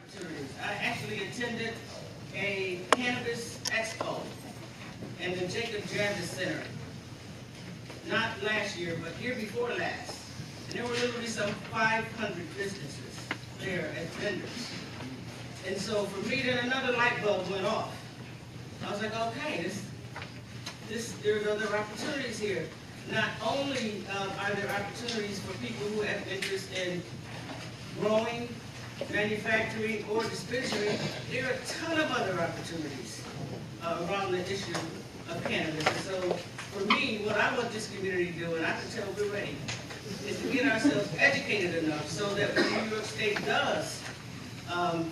opportunities. I actually attended a Cannabis Expo in the Jacob Jarvis Center, not last year, but year before last. And there were literally some 500 businesses there as vendors. And so for me, then another light bulb went off. I was like, okay, there's other opportunities here. Not only are there opportunities for people who have interest in growing, manufacturing, or dispensary, there are a ton of other opportunities around the issue of cannabis. And so for me, what I want this community to do, and I can tell we're ready, is to get ourselves educated enough so that when New York State does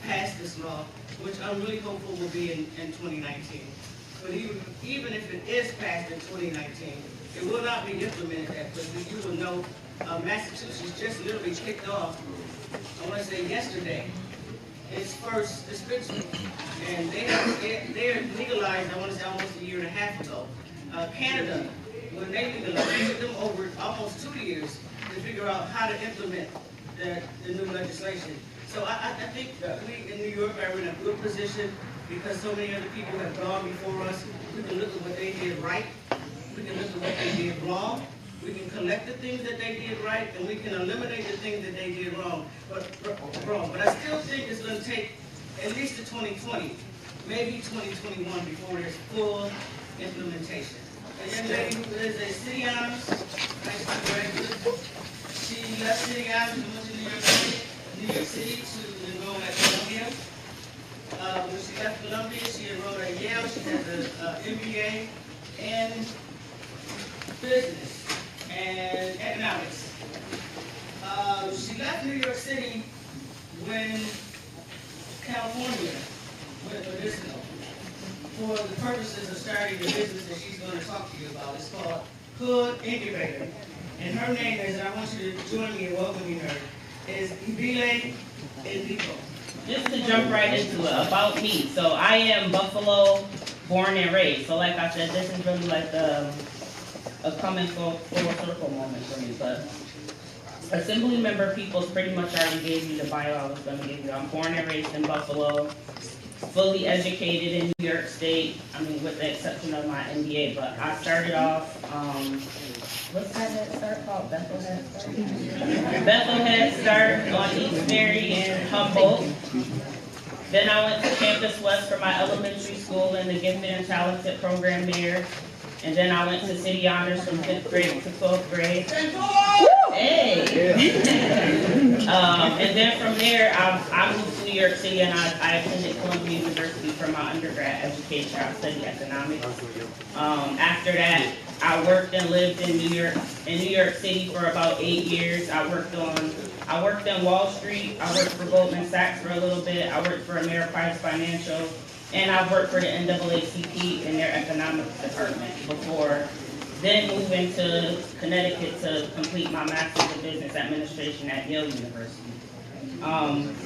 pass this law, which I'm really hopeful will be in 2019. But even if it is passed in 2019, it will not be implemented that quickly. You will know Massachusetts just literally kicked off, I want to say yesterday, its first dispensary. And they are legalized, I want to say almost a year and a half ago. Canada, when they legalized, it took them over almost 2 years to figure out how to implement the new legislation. So I think we in New York are in a good position because so many other people have gone before us. We can look at what they did right. We can look at what they did wrong. We can collect the things that they did right, and we can eliminate the things that they did wrong. But I still think it's going to take at least to 2020, maybe 2021 before there's full implementation. A young lady who is a city honors, she left city honors and went to New York City to enroll at Columbia. When she left Columbia, she enrolled at Yale. She has an MBA in business and economics. She left New York City when California went medicinal for the purposes of starting the business that she's going to talk to you about. It's called Hood Incubator. And her name is, and I want you to join me in welcoming her, is Ibile Enrico. Just to jump right into it, about me. So I am Buffalo born and raised. So like I said, this is really like a coming full circle moment for me. But Assemblymember Peoples pretty much already gave you the bio I was going to give you. I'm born and raised in Buffalo, fully educated in New York State, I mean with the exception of my MBA, but I started off, what's that head start called? Bethel Head Start? Bethel Head Start on Eastbury in Humboldt. Then I went to Campus West for my elementary school in the Gifted and Talented program there. And then I went to City Honors from 5th grade to 12th grade. Hey! And then from there, I moved to New York City and I attended Columbia University for my undergrad education. I studied economics. After that, I worked and lived in New York City for about 8 years. I worked in Wall Street. I worked for Goldman Sachs for a little bit. I worked for Ameriprise Financial. And I've worked for the NAACP in their economics department before then moving to Connecticut to complete my Master's in Business Administration at Yale University. And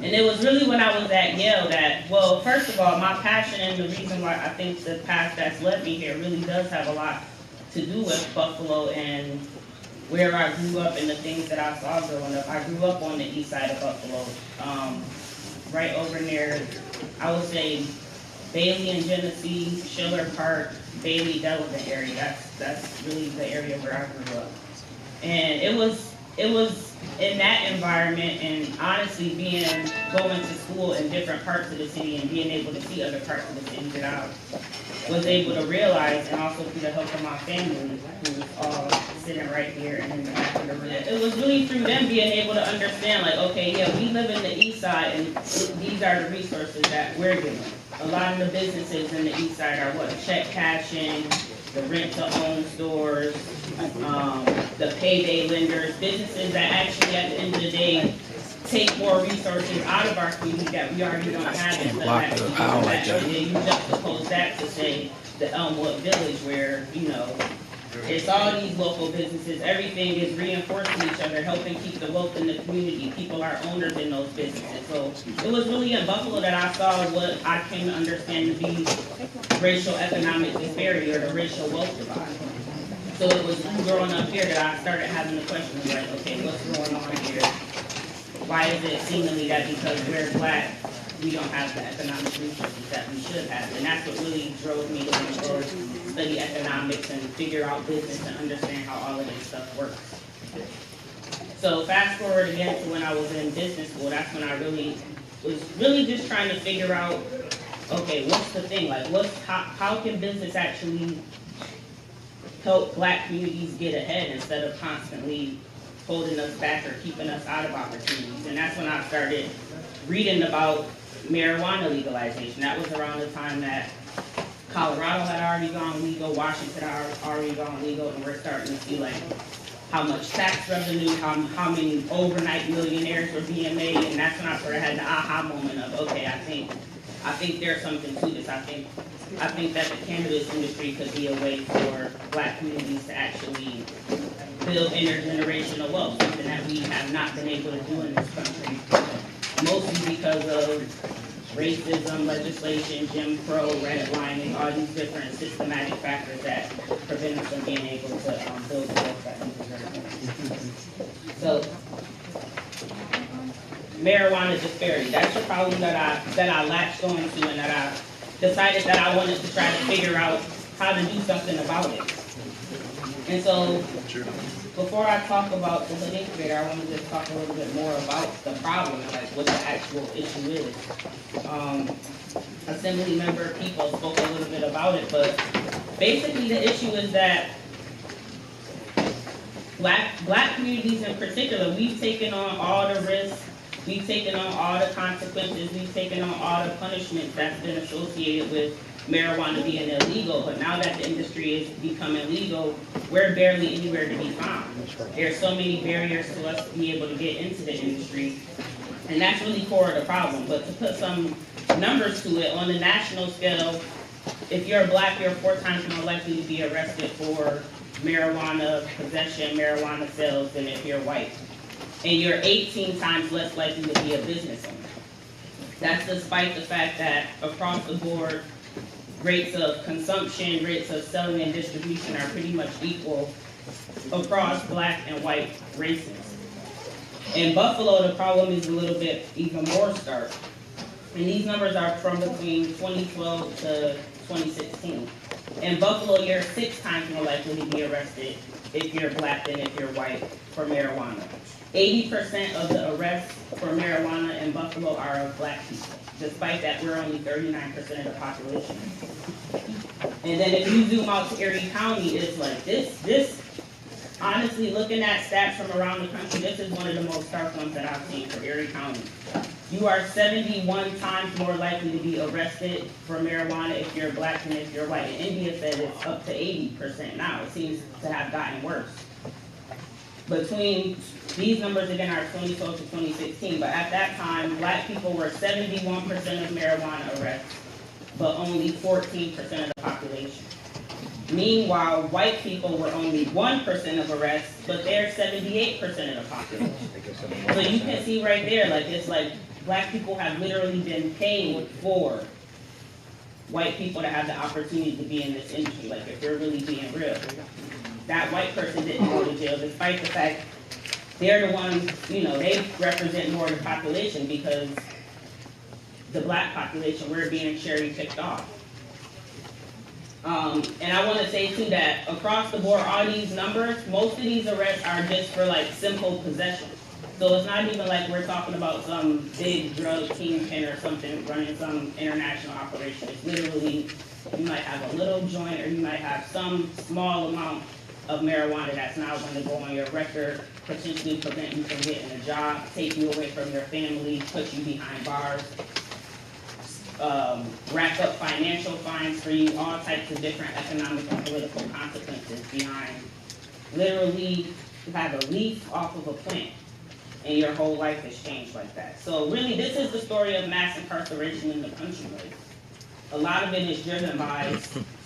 it was really when I was at Yale that, well, first of all, my passion and the reason why I think the path that's led me here really does have a lot to do with Buffalo and where I grew up and the things that I saw growing up. I grew up on the east side of Buffalo, right over near, I would say, Bailey and Genesee, Schiller Park, Bailey, Delavan area. That's really the area where I grew up. And it was in that environment, and honestly going to school in different parts of the city and being able to see other parts of the city that I was able to realize, and also through the help of my family, who's all sitting right here and in the back of the room. It was really through them being able to understand, like, okay, yeah, we live in the east side, and these are the resources that we're given. A lot of the businesses in the east side are what? Check cashing, the rent-to-own stores, the payday lenders, businesses that actually at the end of the day take more resources out of our community that we already don't have and you juxtapose that to say the Elmwood Village where, you know, it's all these local businesses, everything is reinforcing each other, helping keep the wealth in the community. People are owners in those businesses. So it was really in Buffalo that I saw what I came to understand to be racial economic disparity or the racial wealth divide. So it was growing up here that I started having the questions like, okay, what's going on here? Why why is it seemingly that because we're black, we don't have the economic resources that we should have? And that's what really drove me to want to study economics and figure out business and understand how all of this stuff works. So fast forward again to when I was in business school, that's when I was just trying to figure out, okay, what's the thing? Like, how can business actually help black communities get ahead instead of constantly holding us back or keeping us out of opportunities? And that's when I started reading about marijuana legalization. That was around the time that Colorado had already gone legal, Washington had already gone legal, and we're starting to see like how much tax revenue, how many overnight millionaires were being made, and that's when I sort of had the aha moment of, okay, I think there's something to this. I think that the cannabis industry could be a way for black communities to actually build intergenerational wealth, something that we have not been able to do in this country, mostly because of racism, legislation, Jim Crow, redlining, all these different systematic factors that prevent us from being able to build the wealth that we deserve. So, marijuana disparity, that's the problem that I latched on to, and that I decided that I wanted to try to figure out how to do something about it. And so, before I talk about the hood incubator, I want to just talk a little bit more about the problem, like what the actual issue is. Assemblymember Peoples spoke a little bit about it, but basically the issue is that black communities in particular, we've taken on all the risks, we've taken on all the consequences, we've taken on all the punishments that's been associated with marijuana being illegal, but now that the industry is becoming legal, we're barely anywhere to be found. There's so many barriers to us to be able to get into the industry, and that's really core of the problem. But to put some numbers to it, on the national scale, if you're black, you're 4 times more likely to be arrested for marijuana possession, marijuana sales than if you're white. And you're 18 times less likely to be a business owner. That's despite the fact that across the board, rates of consumption, rates of selling and distribution are pretty much equal across black and white races. In Buffalo, the problem is a little bit even more stark. And these numbers are from between 2012 to 2016. In Buffalo, you're 6 times more likely to be arrested if you're black than if you're white for marijuana. 80% of the arrests for marijuana in Buffalo are of black people. Despite that, we're only 39% of the population. And then if you zoom out to Erie County, it's like this, honestly, looking at stats from around the country, this is one of the most stark ones that I've seen for Erie County. You are 71 times more likely to be arrested for marijuana if you're black than if you're white. And India said it's up to 80% now. It seems to have gotten worse. Between these numbers again are 2012 to 2016, but at that time, black people were 71% of marijuana arrests, but only 14% of the population. Meanwhile, white people were only 1% of arrests, but they're 78% of the population. So you can see right there, like it's like black people have literally been paid for white people to have the opportunity to be in this industry, like if they're really being real. That white person didn't go to jail, despite the fact they're the ones, they represent more of the population because the black population, we're being cherry picked off. And I want to say too that across the board, all these numbers, most of these arrests are just for like simple possession. So it's not even like we're talking about some big drug kingpin or something running some international operation. It's literally, you might have a little joint or you might have some small amount of marijuana that's now going to go on your record, potentially prevent you from getting a job, take you away from your family, put you behind bars, rack up financial fines for you, all types of different economic and political consequences behind literally you have a leaf off of a plant and your whole life has changed like that. So really this is the story of mass incarceration in the country. Like, a lot of it is driven by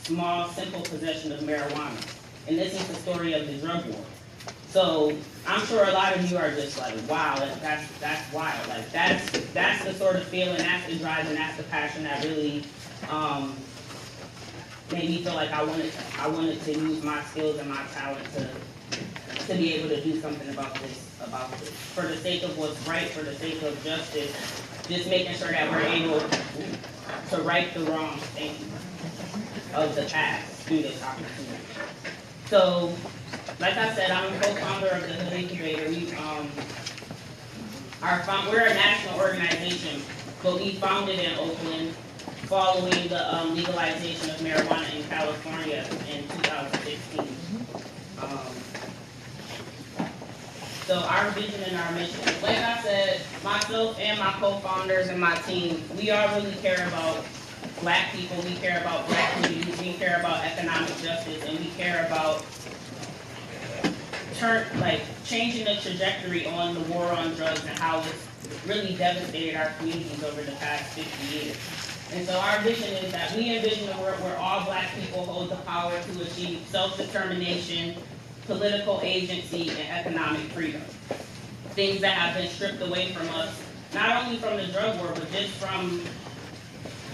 small, simple possession of marijuana. And this is the story of the drug war. So I'm sure a lot of you are just like, wow, that's wild. Like that's the sort of feeling, that's the drive, and that's the passion that really made me feel like I wanted to use my skills and my talent to to be able to do something about this, for the sake of what's right, for the sake of justice, just making sure that we're able to right the wrongs, of the past through this opportunity. So, like I said, I'm a co-founder of the Hood Incubator. We're a national organization, but we founded in Oakland following the legalization of marijuana in California in 2016. So our vision and our mission, like I said, myself and my co-founders and my team, we all really care about Black people, we care about Black communities, we care about economic justice, and we care about changing the trajectory on the war on drugs and how it's really devastated our communities over the past 50 years. And so our vision is that we envision a world where all Black people hold the power to achieve self-determination, political agency, and economic freedom. Things that have been stripped away from us, not only from the drug war, but just from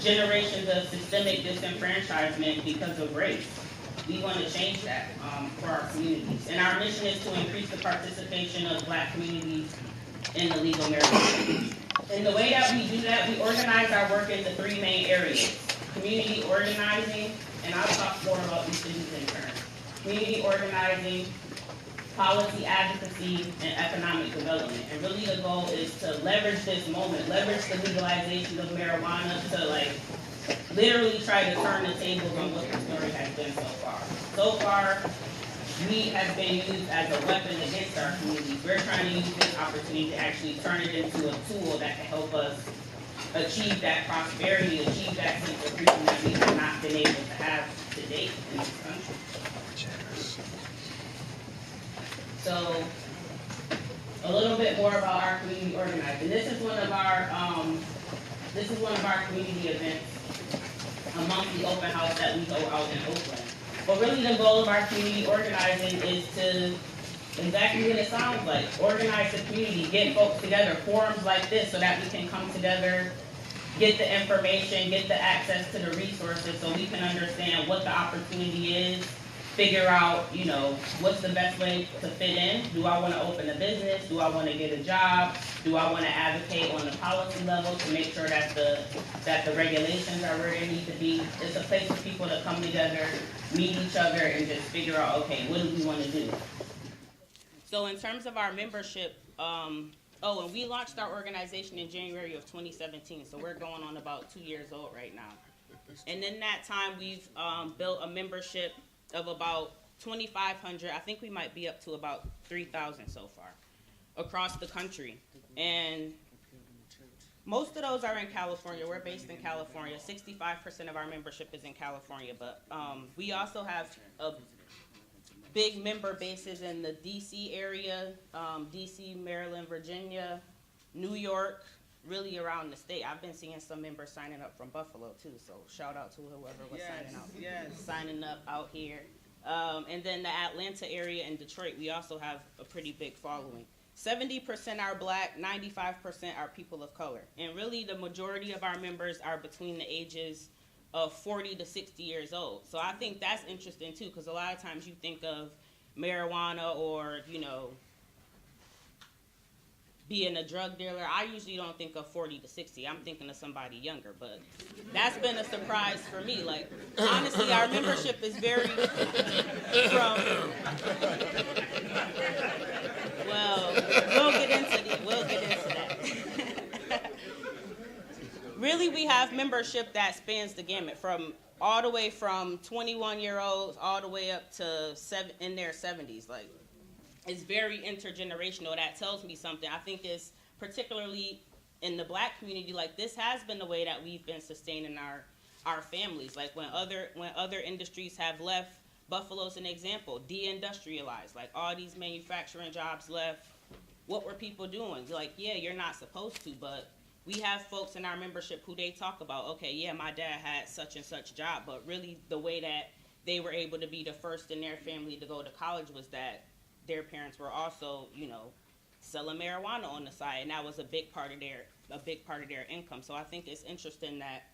generations of systemic disenfranchisement because of race. We want to change that for our communities. And our mission is to increase the participation of Black communities in the legal marijuana. And the way that we do that, we organize our work into three main areas. Community organizing, and I'll talk more about each of these in turn. Community organizing, policy advocacy, and economic development. And really the goal is to leverage this moment, leverage the legalization of marijuana to literally try to turn the tables on what the story has been so far. So far, weed has been used as a weapon against our communities. We're trying to use this opportunity to actually turn it into a tool that can help us achieve that prosperity, achieve that sense of freedom that we have not been able to have to date in this country. So, a little bit more about our community organizing. This is one of our community events among the open house that we go out in Oakland. But really the goal of our community organizing is to, exactly what it sounds like, organize the community, get folks together, forums like this so that we can come together, get the information, get the access to the resources so we can understand what the opportunity is, figure out, what's the best way to fit in. Do I want to open a business? Do I want to get a job? Do I want to advocate on the policy level to make sure that the regulations are where they need to be? It's a place for people to come together, meet each other, and just figure out, okay, what do we want to do? So in terms of our membership, and we launched our organization in January of 2017, so we're going on about 2 years old right now. And in that time, we've built a membership of about 2,500, I think we might be up to about 3,000 so far, across the country. And most of those are in California. We're based in California. 65% of our membership is in California, but we also have a big member bases in the DC area, DC, Maryland, Virginia, New York, really around the state. I've been seeing some members signing up from Buffalo too, so shout out to whoever was signing up out here. And then the Atlanta area and Detroit, we also have a pretty big following. 70% are Black, 95% are people of color. And really the majority of our members are between the ages of 40 to 60 years old. So I think that's interesting too, because a lot of times you think of marijuana or, being a drug dealer, I usually don't think of 40 to 60. I'm thinking of somebody younger, but that's been a surprise for me. Honestly, our membership is very well, we'll get into that. Really, we have membership that spans the gamut from all the way from 21-year-olds all the way up to in their 70s. It's very intergenerational. That tells me something. I think it's particularly in the Black community, this has been the way that we've been sustaining our families. When other industries have left, Buffalo's an example, deindustrialized. All these manufacturing jobs left. What were people doing? Yeah, you're not supposed to, but we have folks in our membership who they talk about, okay, yeah, my dad had such and such job, but really the way that they were able to be the first in their family to go to college was that their parents were also, selling marijuana on the side, and that was a big part of their income. So I think it's interesting that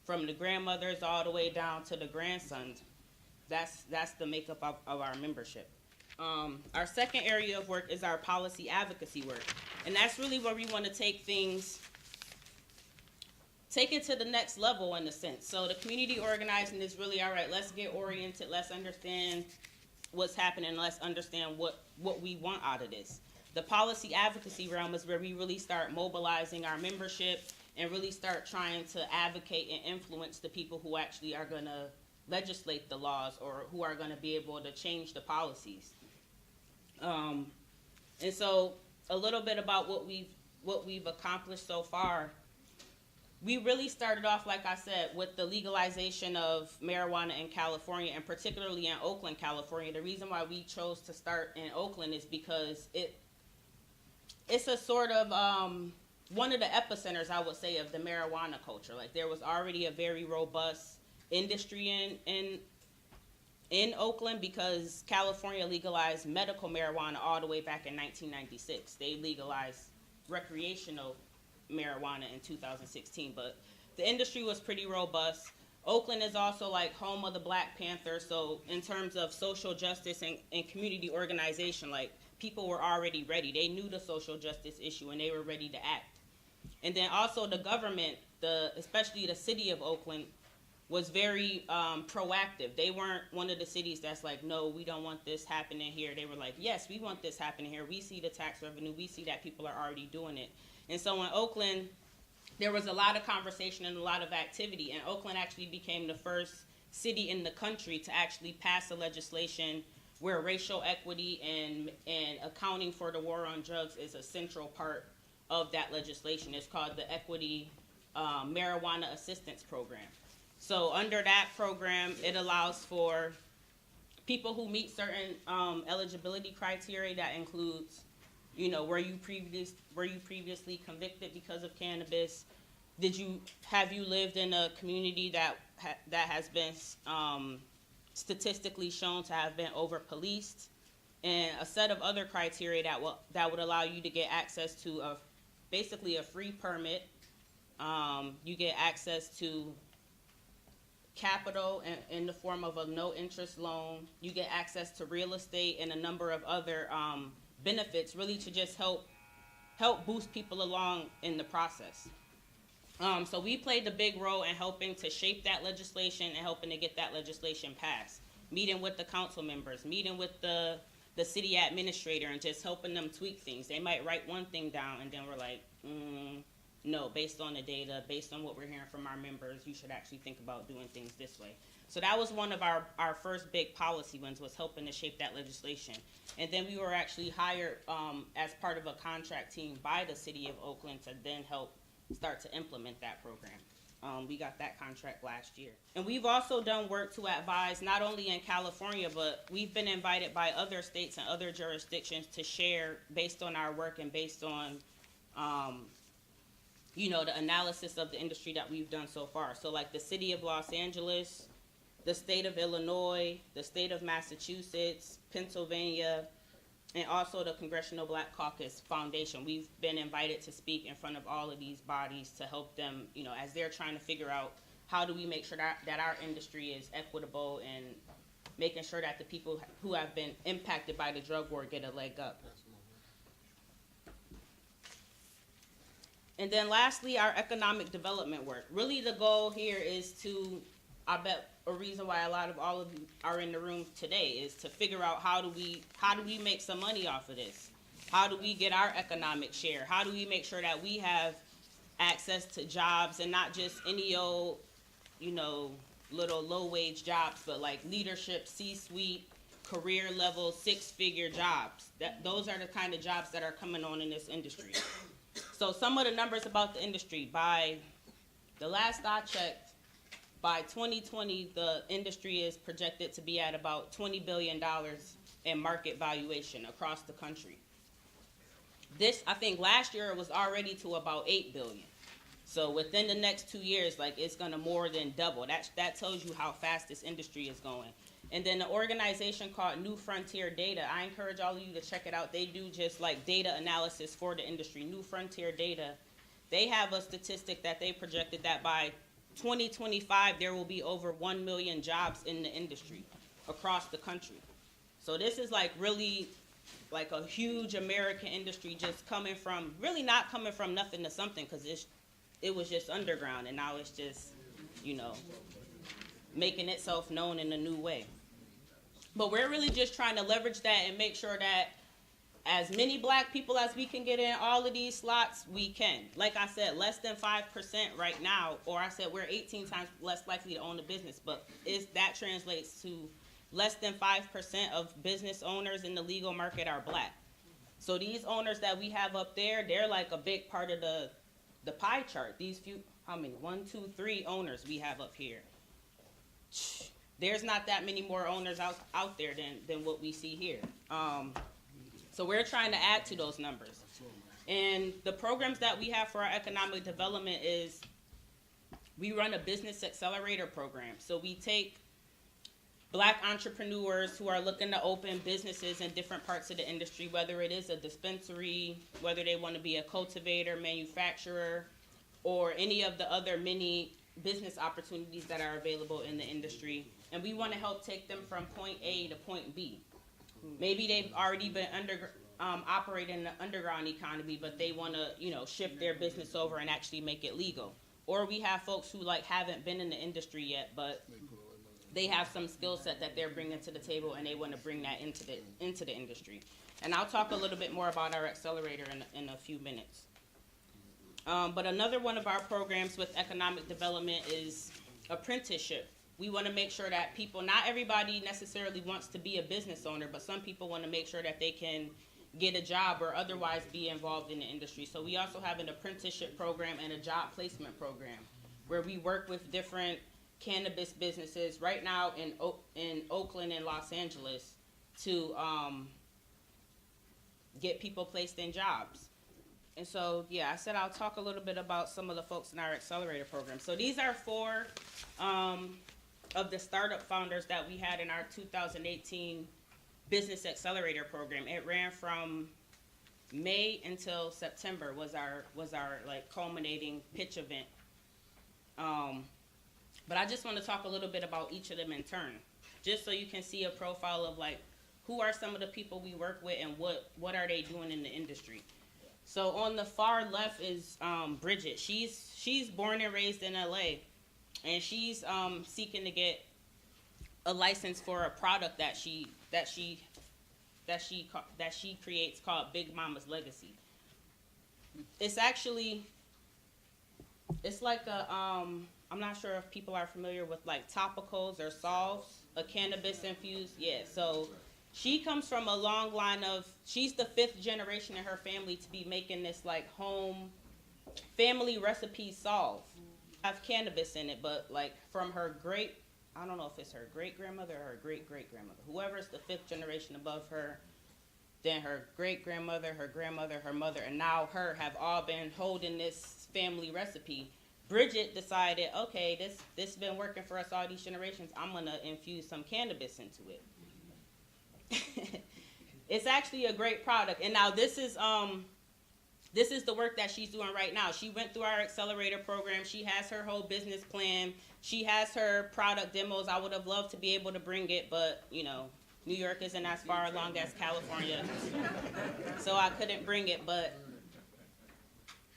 from the grandmothers all the way down to the grandsons, that's the makeup of our membership. Our second area of work is our policy advocacy work. And that's really where we want to take it to the next level in a sense. So the community organizing is really, all right, let's get oriented, let's understand what's happening, let's understand what we want out of this. The policy advocacy realm is where we really start mobilizing our membership and really start trying to advocate and influence the people who actually are going to legislate the laws or who are going to be able to change the policies. And so a little bit about what we've accomplished so far. We really started off, like I said, with the legalization of marijuana in California, and particularly in Oakland, California. The reason why we chose to start in Oakland is because it's a sort of one of the epicenters, I would say, of the marijuana culture. Like, there was already a very robust industry in Oakland because California legalized medical marijuana all the way back in 1996. They legalized recreational marijuana in 2016, but the industry was pretty robust. Oakland is also like home of the Black Panther, so in terms of social justice and community organization, like, people were already ready. They knew the social justice issue and they were ready to act. And then also the government, especially the city of Oakland, was very proactive. They weren't one of the cities that's like, no, we don't want this happening here. They were like, yes, we want this happening here. We see the tax revenue. We see that people are already doing it. And so in Oakland, there was a lot of conversation and a lot of activity. And Oakland actually became the first city in the country to actually pass a legislation where racial equity and accounting for the war on drugs is a central part of that legislation. It's called the Equity Marijuana Assistance Program. So under that program, it allows for people who meet certain eligibility criteria. That includes, were you previously convicted because of cannabis? Have you lived in a community that has been statistically shown to have been over-policed? And a set of other criteria that would allow you to get access to basically a free permit. You get access to capital in the form of a no-interest loan. You get access to real estate and a number of other benefits, really to just help boost people along in the process. So we played the big role in helping to shape that legislation and helping to get that legislation passed. Meeting with the council members, meeting with the city administrator, and just helping them tweak things. They might write one thing down, and then we're like, no, based on the data, based on what we're hearing from our members, you should actually think about doing things this way. So that was one of our first big policy wins, was helping to shape that legislation. And then we were actually hired as part of a contract team by the city of Oakland to then help start to implement that program. We got that contract last year. And we've also done work to advise not only in California, but we've been invited by other states and other jurisdictions to share based on our work and based on the analysis of the industry that we've done so far. So like the city of Los Angeles, the state of Illinois, the state of Massachusetts, Pennsylvania, and also the Congressional Black Caucus Foundation. We've been invited to speak in front of all of these bodies to help them, as they're trying to figure out how do we make sure that our industry is equitable and making sure that the people who have been impacted by the drug war get a leg up. And then lastly, our economic development work. Really the goal here is to, I bet a reason why all of you are in the room today is to figure out how do we make some money off of this? How do we get our economic share? How do we make sure that we have access to jobs, and not just any old, little low-wage jobs, but like leadership, C-suite, career level, six-figure jobs. Those are the kind of jobs that are coming on in this industry. So some of the numbers about the industry. By the last I checked, by 2020, the industry is projected to be at about $20 billion in market valuation across the country. I think last year it was already to about $8 billion. So within the next 2 years, it's going to more than double. That tells you how fast this industry is going. And then the organization called New Frontier Data, I encourage all of you to check it out. They do just data analysis for the industry. New Frontier Data, they have a statistic that they projected that by 2025, there will be over 1 million jobs in the industry across the country. So this is like really like a huge American industry just coming from, really not coming from nothing to something, because it was just underground, and now it's just, you know, making itself known in a new way. But we're really just trying to leverage that and make sure that as many black people as we can get in all of these slots, we can. Like I said, less than 5% right now, or I said we're 18 times less likely to own a business, but that translates to less than 5% of business owners in the legal market are black. So these owners that we have up there, they're like a big part of the pie chart. These few, how many? 1, 2, 3 owners we have up here. There's not that many more owners out there than what we see here. So we're trying to add to those numbers. And the programs that we have for our economic development is we run a business accelerator program. So we take black entrepreneurs who are looking to open businesses in different parts of the industry, whether it is a dispensary, whether they want to be a cultivator, manufacturer, or any of the other many business opportunities that are available in the industry. And we want to help take them from point A to point B. Maybe they've already been operating in the underground economy, but they want to, you know, shift their business over and actually make it legal. Or we have folks who like haven't been in the industry yet, but they have some skill set that they're bringing to the table, and they want to bring that into the industry. And I'll talk a little bit more about our accelerator in a few minutes. But another one of our programs with economic development is apprenticeship. We want to make sure that people, not everybody necessarily wants to be a business owner, but some people want to make sure that they can get a job or otherwise be involved in the industry. So we also have an apprenticeship program and a job placement program where we work with different cannabis businesses right now in Oakland and Los Angeles to get people placed in jobs. And so, yeah, I said I'll talk a little bit about some of the folks in our accelerator program. So these are 4 of the startup founders that we had in our 2018 Business Accelerator program. It ran from May until September was our like culminating pitch event. But I just want to talk a little bit about each of them in turn, just so you can see a profile of like who are some of the people we work with and what are they doing in the industry. So on the far left is Bridget. She's born and raised in LA, and she's seeking to get a license for a product that she creates called Big Mama's Legacy. It's like a I'm not sure if people are familiar with like topicals or salves, a cannabis infused. Yeah, so she comes from a long line of, she's the 5th generation in her family to be making this like home family recipe salve. Have cannabis in it, but like from her I don't know if it's her great-grandmother or her great-great-grandmother. Whoever's the 5th generation above her, then her great-grandmother, her grandmother, her mother, and now her have all been holding this family recipe. Bridget decided, okay, this has been working for us all these generations. I'm going to infuse some cannabis into it. It's actually a great product. And now this is the work that she's doing right now. She went through our accelerator program. She has her whole business plan. She has her product demos. I would have loved to be able to bring it, but, you know, New York isn't as far along as California. So I couldn't bring it, but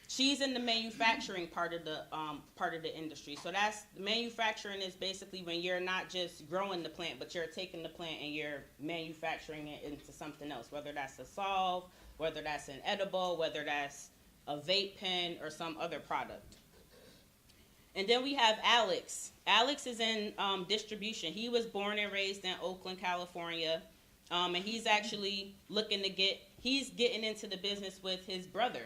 she's in the manufacturing part of the industry. So that's manufacturing is basically when you're not just growing the plant, but you're taking the plant and you're manufacturing it into something else, whether that's a solve, whether that's an edible, whether that's a vape pen or some other product. And then we have Alex. Alex is in distribution. He was born and raised in Oakland, California. And he's actually he's getting into the business with his brother.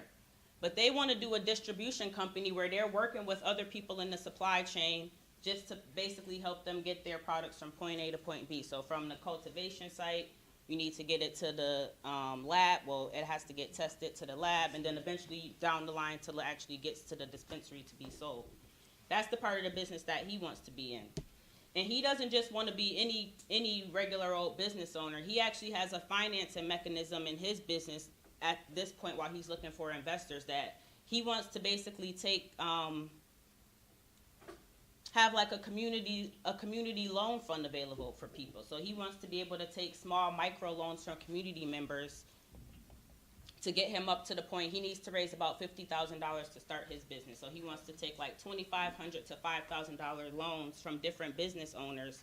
But they want to do a distribution company where they're working with other people in the supply chain just to basically help them get their products from point A to point B. So from the cultivation site, you need to get it to the lab. Well, it has to get tested to the lab, and then eventually down the line till it actually gets to the dispensary to be sold. That's the part of the business that he wants to be in. And he doesn't just want to be any regular old business owner. He actually has a financing mechanism in his business at this point while he's looking for investors that he wants to basically take, have have like a community loan fund available for people. So he wants to be able to take small micro loans from community members to get him up to the point he needs to raise about $50,000 to start his business. So he wants to take like $2,500 to $5,000 loans from different business owners,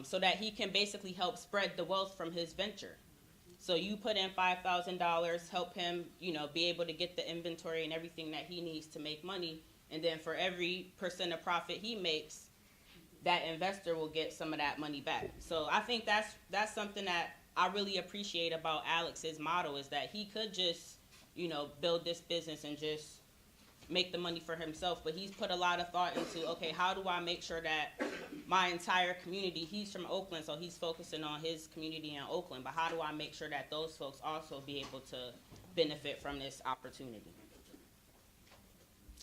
so that he can basically help spread the wealth from his venture. So you put in $5,000, help him, be able to get the inventory and everything that he needs to make money. And then for every % of profit he makes, that investor will get some of that money back. So I think that's something that I really appreciate about Alex's model, is that he could just, build this business and just make the money for himself. But he's put a lot of thought into, okay, how do I make sure that my entire community, he's from Oakland, so he's focusing on his community in Oakland, but how do I make sure that those folks also be able to benefit from this opportunity?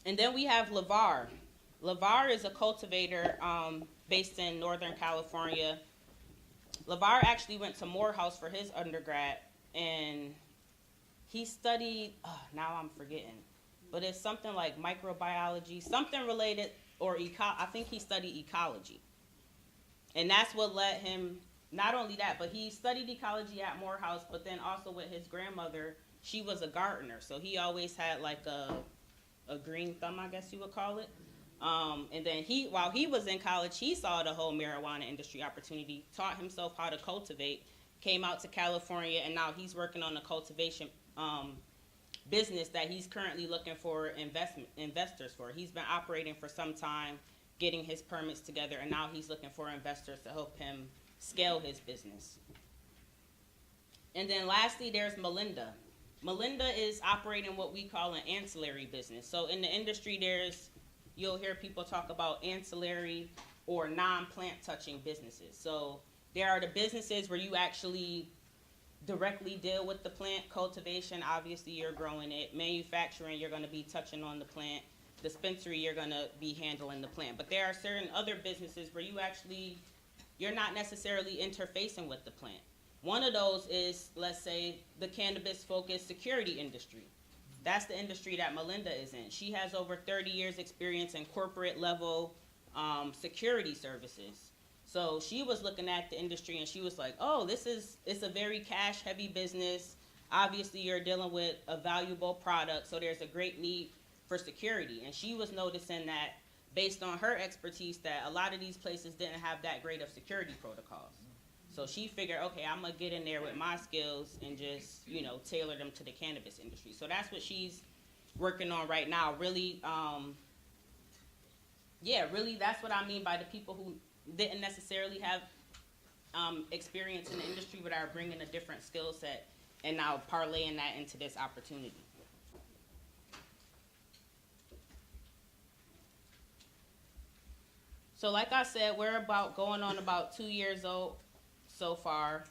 And then we have LeVar. LeVar is a cultivator based in Northern California. LeVar actually went to Morehouse for his undergrad, and he studied, now I'm forgetting, but it's something like microbiology, something related, or I think he studied ecology. And that's what led him, not only that, but he studied ecology at Morehouse, but then also with his grandmother, she was a gardener, so he always had like a green thumb, I guess you would call it. And then while he was in college, he saw the whole marijuana industry opportunity, taught himself how to cultivate, came out to California, and now he's working on a cultivation business that he's currently looking for investors for. He's been operating for some time, getting his permits together, and now he's looking for investors to help him scale his business. And then lastly, there's Melinda. Melinda is operating what we call an ancillary business. So in the industry, you'll hear people talk about ancillary or non-plant touching businesses. So there are the businesses where you actually directly deal with the plant. Cultivation, obviously you're growing it. Manufacturing, you're going to be touching on the plant. Dispensary, you're going to be handling the plant. But there are certain other businesses where you're not necessarily interfacing with the plant. One of those is, let's say, the cannabis-focused security industry. That's the industry that Melinda is in. She has over 30 years experience in corporate level security services. So she was looking at the industry and she was like, oh, it's a very cash heavy business. Obviously you're dealing with a valuable product, so there's a great need for security. And she was noticing that based on her expertise that a lot of these places didn't have that great of security protocols. So she figured, okay, I'm going to get in there with my skills and just, tailor them to the cannabis industry. So that's what she's working on right now. Really, really that's what I mean by the people who didn't necessarily have experience in the industry but are bringing a different skill set and now parlaying that into this opportunity. So like I said, we're going on about 2 years old so far,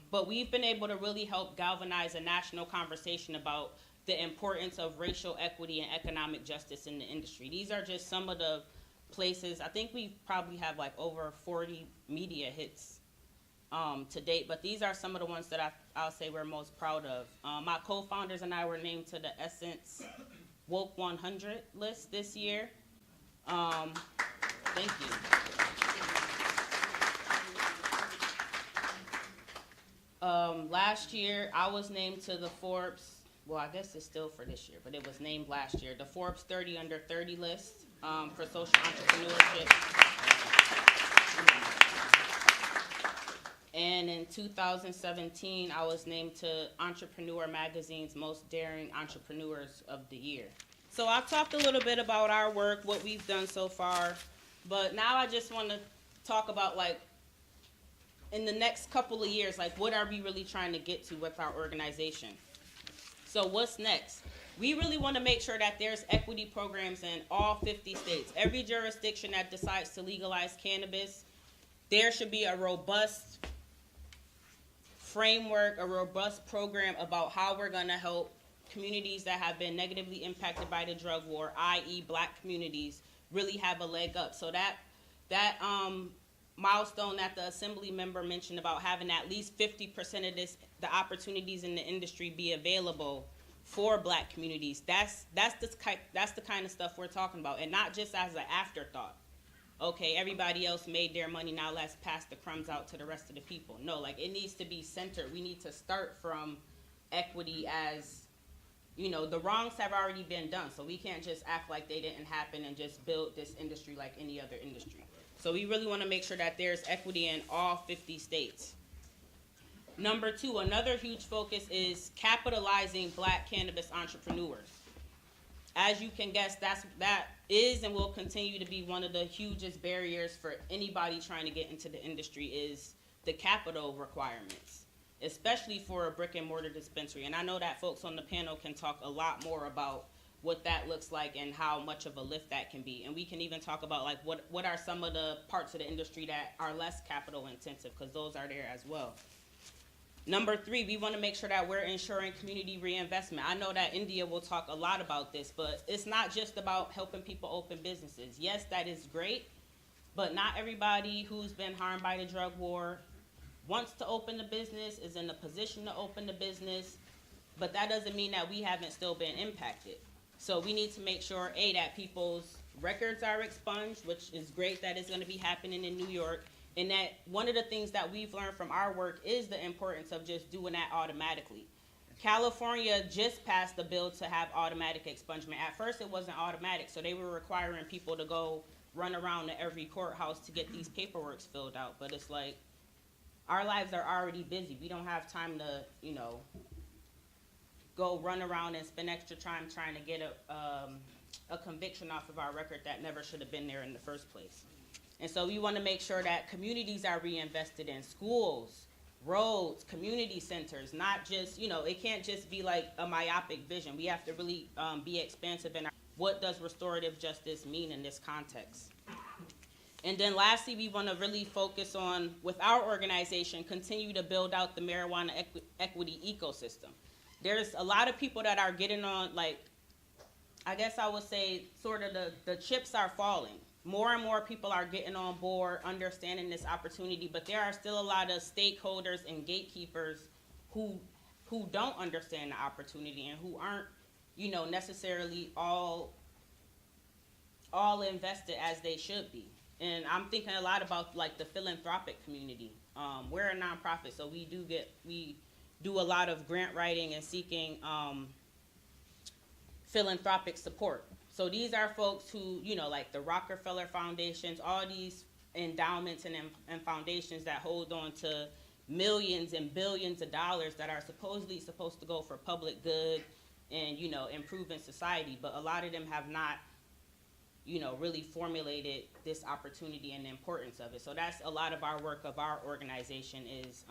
but we've been able to really help galvanize a national conversation about the importance of racial equity and economic justice in the industry. These are just some of the places. I think we probably have like over 40 media hits to date, but these are some of the ones that I'll say we're most proud of. My co-founders and I were named to the Essence Woke 100 list this year. Thank you. Last year, I was named to the Forbes, well, I guess it's still for this year, but it was named last year, the Forbes 30 Under 30 list for social entrepreneurship. And in 2017, I was named to Entrepreneur Magazine's Most Daring Entrepreneurs of the Year. So I've talked a little bit about our work, what we've done so far, but now I just want to talk about, like, in the next couple of years, like, what are we really trying to get to with our organization? So what's next? We really want to make sure that there's equity programs in all 50 states. Every jurisdiction that decides to legalize cannabis, there should be a robust framework, a robust program about how we're going to help communities that have been negatively impacted by the drug war, i.e. Black communities, really have a leg up. So that milestone that the Assembly member mentioned about having at least 50% of the opportunities in the industry be available for Black communities. That's the kind of stuff we're talking about, and not just as an afterthought. Okay, everybody else made their money, now let's pass the crumbs out to the rest of the people. No, like, it needs to be centered. We need to start from equity as, you know, the wrongs have already been done, so we can't just act like they didn't happen and just build this industry like any other industry. So we really want to make sure that there's equity in all 50 states. Number 2, another huge focus is capitalizing Black cannabis entrepreneurs. As you can guess, that is and will continue to be one of the hugest barriers for anybody trying to get into the industry, is the capital requirements, especially for a brick and mortar dispensary. And I know that folks on the panel can talk a lot more about what that looks like and how much of a lift that can be. And we can even talk about like what are some of the parts of the industry that are less capital intensive, because those are there as well. Number 3, we want to make sure that we're ensuring community reinvestment. I know that India will talk a lot about this, but it's not just about helping people open businesses. Yes, that is great, but not everybody who's been harmed by the drug war wants to open a business, is in a position to open the business, but that doesn't mean that we haven't still been impacted. So we need to make sure, A, that people's records are expunged, which is great that is going to be happening in New York. And that one of the things that we've learned from our work is the importance of just doing that automatically. California just passed the bill to have automatic expungement. At first it wasn't automatic, so they were requiring people to go run around to every courthouse to get these paperworks filled out. But it's like, our lives are already busy. We don't have time to, you know, go run around and spend extra time trying to get a conviction off of our record that never should have been there in the first place. And so we want to make sure that communities are reinvested in, schools, roads, community centers, not just, you know, it can't just be like a myopic vision. We have to really be expansive in what does restorative justice mean in this context. And then lastly, we want to really focus on, with our organization, continue to build out the marijuana equity ecosystem. There's a lot of people that are getting on, like, I guess I would say sort of the chips are falling. More and more people are getting on board, understanding this opportunity, but there are still a lot of stakeholders and gatekeepers who don't understand the opportunity and who aren't, you know, necessarily all invested as they should be. And I'm thinking a lot about like the philanthropic community. We're a nonprofit, so we do a lot of grant writing and seeking philanthropic support. So these are folks who, you know, like the Rockefeller Foundations, all these endowments and foundations that hold on to millions and billions of dollars that are supposedly supposed to go for public good and, you know, improving society. But a lot of them have not, you know, really formulated this opportunity and the importance of it. So that's a lot of our work of our organization, is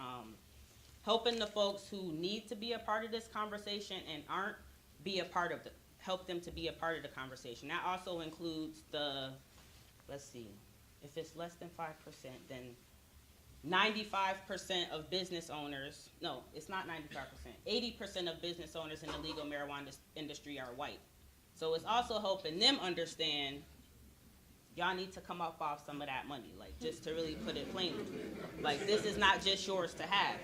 helping the folks who need to be a part of this conversation and aren't, be a part of it. Help them to be a part of the conversation. That also includes the, let's see, if it's less than 5%, then 95% of business owners, no, it's not 95%, 80% of business owners in the legal marijuana industry are white. So it's also helping them understand, y'all need to come up off some of that money, like, just to really put it plainly. Like, this is not just yours to have.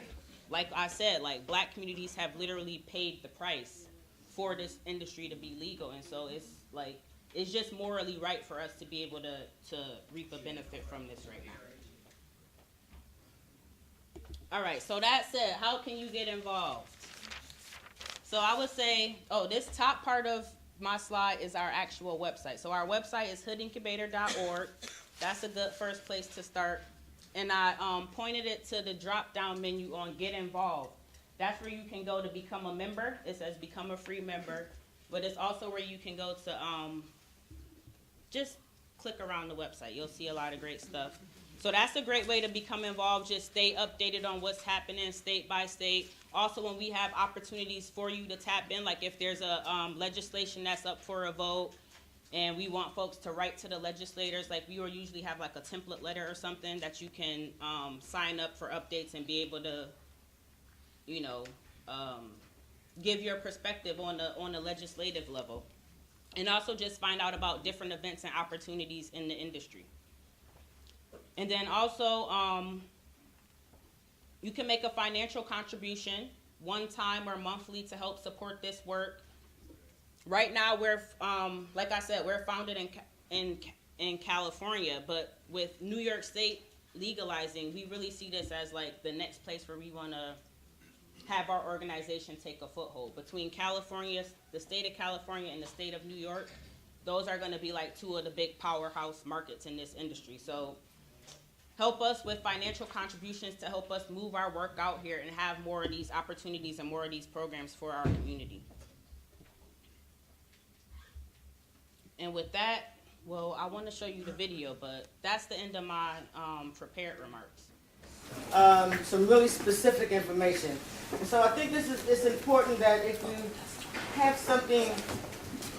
Like I said, like, Black communities have literally paid the price for this industry to be legal, and so it's like, it's just morally right for us to be able to reap a benefit from this right now. All right, so that said, how can you get involved? So I would say, this top part of my slide is our actual website. So our website is hoodincubator.org. That's a good first place to start. And I pointed it to the drop-down menu on Get Involved. That's where you can go to become a member. It says become a free member, but it's also where you can go to just click around the website. You'll see a lot of great stuff. So that's a great way to become involved. Just stay updated on what's happening state by state. Also, when we have opportunities for you to tap in, like if there's a legislation that's up for a vote and we want folks to write to the legislators, like we will usually have like a template letter or something that you can sign up for updates and be able to, you know, give your perspective on the legislative level. And also just find out about different events and opportunities in the industry. And then also, you can make a financial contribution one time or monthly to help support this work. Right now, we're like I said, we're founded in California, but with New York State legalizing, we really see this as like the next place where we want to have our organization take a foothold. Between California, the state of California, and the state of New York, those are going to be like two of the big powerhouse markets in this industry. So help us with financial contributions to help us move our work out here and have more of these opportunities and more of these programs for our community. And with that, well, I want to show you the video, but that's the end of my prepared remarks. Some really specific information. And so I think it's important that if you have something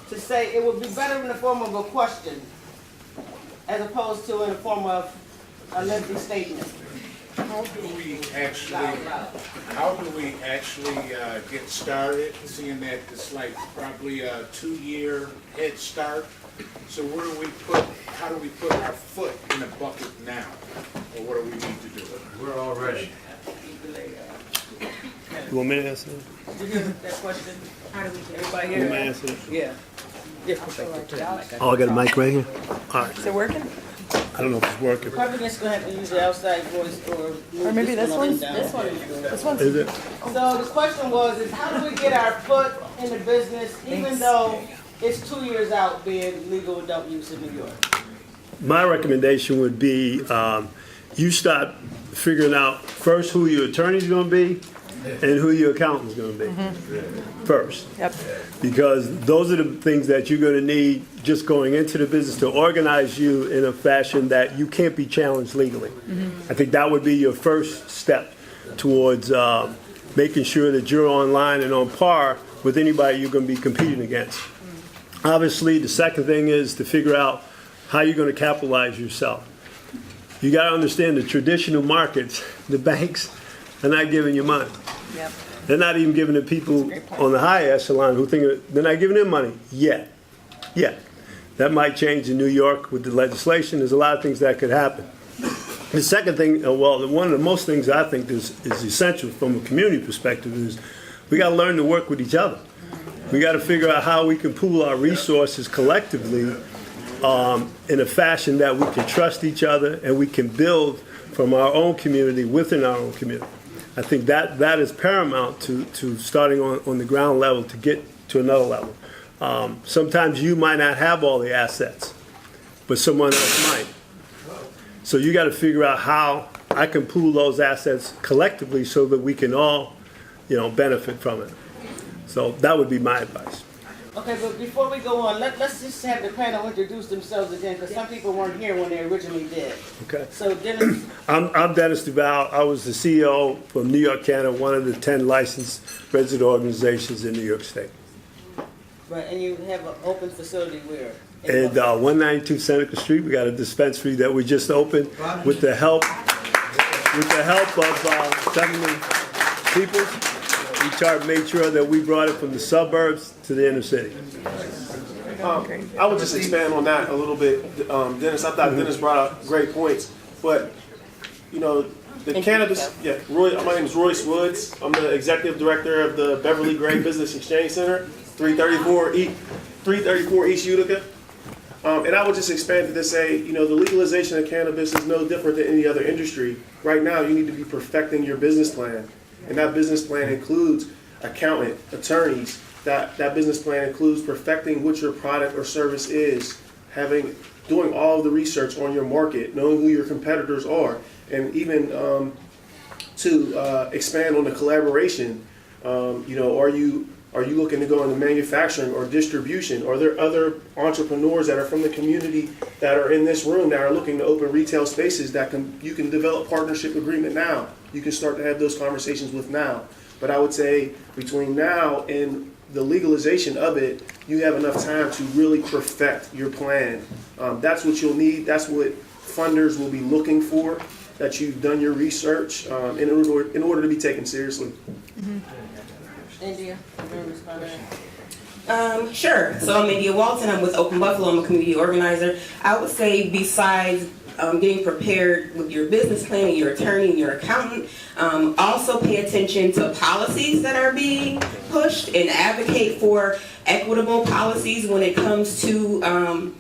to say, it would be better in the form of a question as opposed to in the form of a lengthy statement. How do we actually get started, seeing that it's like probably a 2-year head start? So how do we put our foot in the bucket now? Or what do we need to do? We're all ready. You want me to answer that? Did you get that question? How do we get everybody You want me to here? answer that? Yeah. Yeah. Oh, I got a mic right here? All right. Is it working? I don't know if it's working. Probably just gonna have to use the outside voice or maybe this one? This one is good. This one's Is it? So the question was, how do we get our foot in the business even though it's 2 years out being legal adult use in New York? My recommendation would be you start figuring out first who your attorney's going to be and who your accountant's going to be first. Yep. Because those are the things that you're going to need just going into the business to organize you in a fashion that you can't be challenged legally. I think that would be your first step towards making sure that you're online and on par with anybody you're going to be competing against. Obviously, the second thing is to figure out how you're going to capitalize yourself. You got to understand the traditional markets, the banks are not giving you money. Yep. They're not even giving the people on the high echelon who think they're not giving them money yet. That might change in New York with the legislation. There's a lot of things that could happen. The second thing, well, one of the most things I think is essential from a community perspective is we got to learn to work with each other. We got to figure out how we can pool our resources collectively in a fashion that we can trust each other and we can build from our own community within our own community. I think that is paramount to starting on the ground level to get to another level. Sometimes you might not have all the assets, but someone else might. So you got to figure out how I can pool those assets collectively so that we can all, benefit from it. So that would be my advice. Okay, but before we go on, let's just have the panel introduce themselves again, because some people weren't here when they originally did. Okay. So Dennis, I'm Dennis Duval. I was the CEO from New York, Canada, one of the 10 licensed resident organizations in New York State. right, and you have an open facility where? And 192 Seneca Street, we got a dispensary that we just opened with the help of 70 people. We made sure that we brought it from the suburbs to the inner city. I would just expand on that a little bit, Dennis. I thought Dennis brought up great points, but the cannabis. Yeah, my name is Royce Woods. I'm the executive director of the Beverly Gray Business Exchange Center, 334 East Utica. And I would just expand to say, the legalization of cannabis is no different than any other industry. Right now, you need to be perfecting your business plan, and that business plan includes accountant, attorneys. That business plan includes perfecting what your product or service is, doing all of the research on your market, knowing who your competitors are, and even to expand on the collaboration. Are you looking to go into manufacturing or distribution? Are there other entrepreneurs that are from the community that are in this room that are looking to open retail spaces that you can develop partnership agreement now? You can start to have those conversations with now. But I would say between now and the legalization of it, you have enough time to really perfect your plan. That's what you'll need. That's what funders will be looking for, that you've done your research in order to be taken seriously. Mm-hmm. India, you want to respond to that? Sure. So I'm India Walton. I'm with Open Buffalo. I'm a community organizer. I would say besides getting prepared with your business plan and your attorney and your accountant. Also pay attention to policies that are being pushed and advocate for equitable policies when it comes to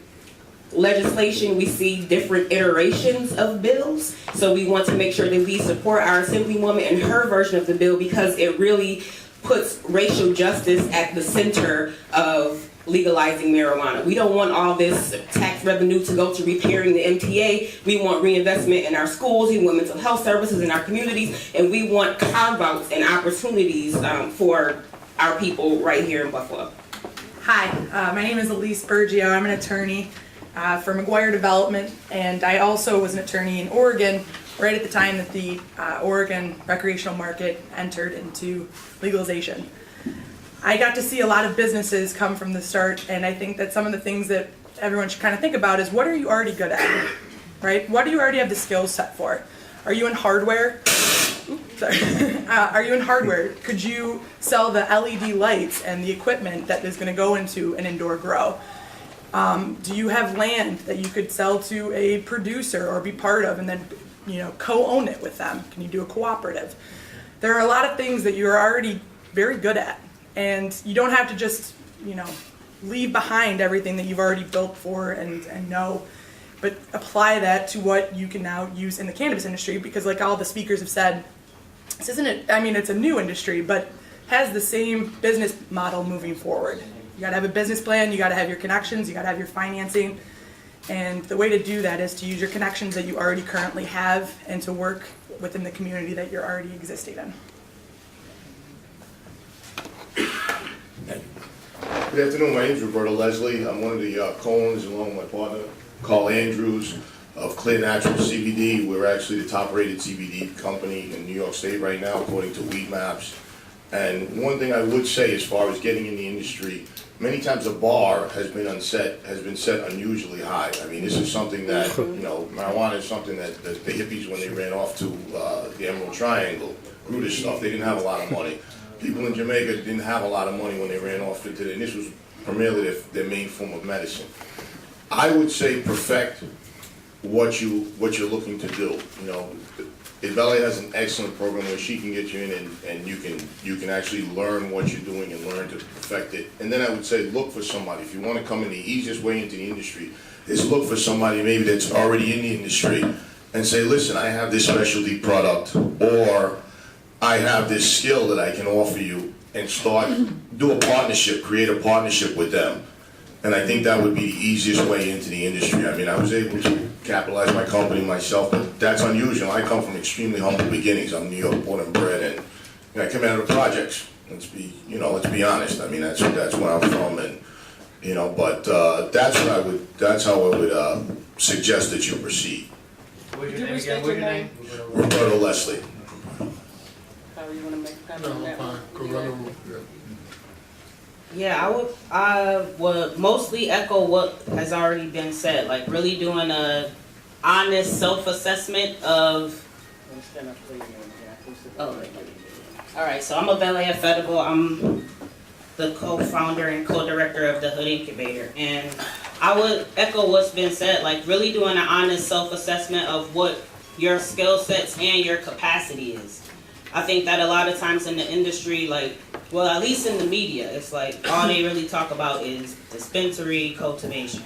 legislation. We see different iterations of bills, so we want to make sure that we support our Assemblywoman and her version of the bill, because it really puts racial justice at the center of legalizing marijuana. We don't want all this tax revenue to go to repairing the MTA. We want reinvestment in our schools, we want mental health services in our communities, and we want carve-outs and opportunities for our people right here in Buffalo. Hi, my name is Elise Bergio. I'm an attorney for McGuire Development, and I also was an attorney in Oregon right at the time that the Oregon recreational market entered into legalization. I got to see a lot of businesses come from the start, and I think that some of the things that everyone should kind of think about is, what are you already good at, right? What do you already have the skills set for? Are you in hardware? Oops, sorry. Are you in hardware? Could you sell the LED lights and the equipment that is going to go into an indoor grow? Do you have land that you could sell to a producer or be part of and then, co-own it with them? Can you do a cooperative? There are a lot of things that you're already very good at, and you don't have to just, leave behind everything that you've already built for and know, but apply that to what you can now use in the cannabis industry, because like all the speakers have said, this isn't it's a new industry, but has the same business model moving forward. You gotta have a business plan, you gotta have your connections, you gotta have your financing, and the way to do that is to use your connections that you already currently have and to work within the community that you're already existing in. Good afternoon, my name is Roberto Leslie. I'm one of the co-owners, along with my partner, Carl Andrews, of Clear Natural CBD. We're actually the top-rated CBD company in New York State right now, according to Weed Maps. And one thing I would say, as far as getting in the industry, many times the bar has been set unusually high. I mean, this is something that, marijuana is something that the hippies, when they ran off to the Emerald Triangle, grew this stuff. They didn't have a lot of money. People in Jamaica didn't have a lot of money when they ran off into it, and this was primarily their main form of medicine. I would say perfect what you're looking to do. Isabella has an excellent program where she can get you in and you can actually learn what you're doing and learn to perfect it. And then I would say look for somebody. If you want to come in the easiest way into the industry, is look for somebody maybe that's already in the industry and say, listen, I have this specialty product, or I have this skill that I can offer you, and do a partnership, create a partnership with them. And I think that would be the easiest way into the industry. I mean, I was able to capitalize my company myself, but that's unusual. I come from extremely humble beginnings. I'm New York born and bred, and I come out of the projects. Let's be honest. I mean, that's where I'm from, and but that's how I would suggest that you proceed. Would you restate your name? Roberto Leslie. How you want to make a comment on that one? Yeah, I would mostly echo what has already been said, like really doing a honest self-assessment of. All right, so I'm Abella Fedible. I'm the co-founder and co-director of the Hood Incubator, and I would echo what's been said, like really doing an honest self-assessment of what your skill sets and your capacity is. I think that a lot of times in the industry, at least in the media, it's like all they really talk about is dispensary cultivation.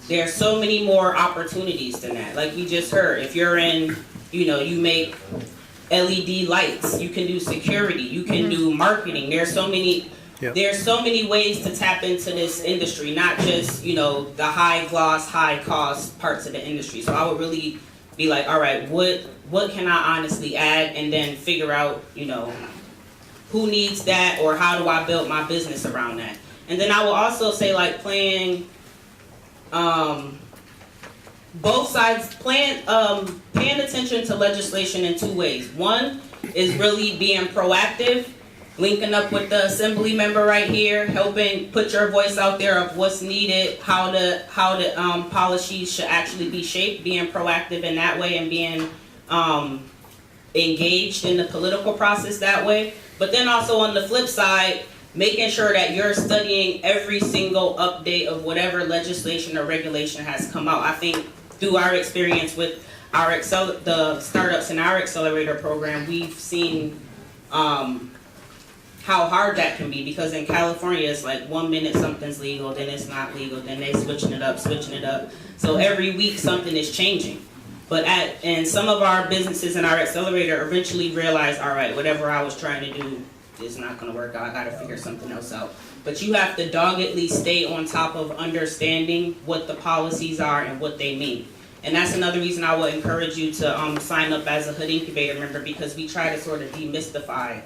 There are so many more opportunities than that. Like we just heard, if you're in, you make LED lights, you can do security, you can do marketing. There's so many ways to tap into this industry, not just, the high gloss, high cost parts of the industry. So I would really be like, all right, what can I honestly add, and then figure out, who needs that, or how do I build my business around that. And then I will also say, playing both sides, paying attention to legislation in two ways. One is really being proactive, linking up with the assembly member right here, helping put your voice out there of what's needed, how the policies should actually be shaped, being proactive in that way, and being engaged in the political process that way. But then also on the flip side, making sure that you're studying every single update of whatever legislation or regulation has come out. I think through our experience with the startups in our accelerator program, we've seen how hard that can be, because in California it's like 1 minute something's legal, then it's not legal, then they switching it up. So every week something is changing. And some of our businesses in our accelerator eventually realize, all right, whatever I was trying to do is not going to work out. I got to figure something else out. But you have to doggedly stay on top of understanding what the policies are and what they mean. And that's another reason I would encourage you to sign up as a Hood Incubator member, because we try to sort of demystify.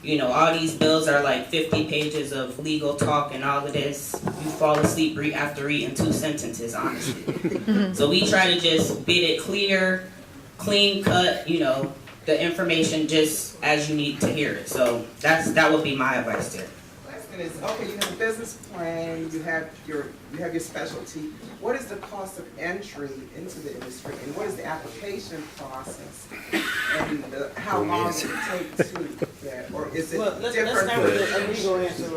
You know, all these bills are like 50 pages of legal talk and all of this. You fall asleep after reading 2 sentences, honestly. So we try to just bid it clear, clean cut, you know, the information just as you need to hear it. So that would be my advice there. Is, okay, you have a business plan, you have your specialty. What is the cost of entry into the industry, and what is the application process, and how long does it take to that, or is it different?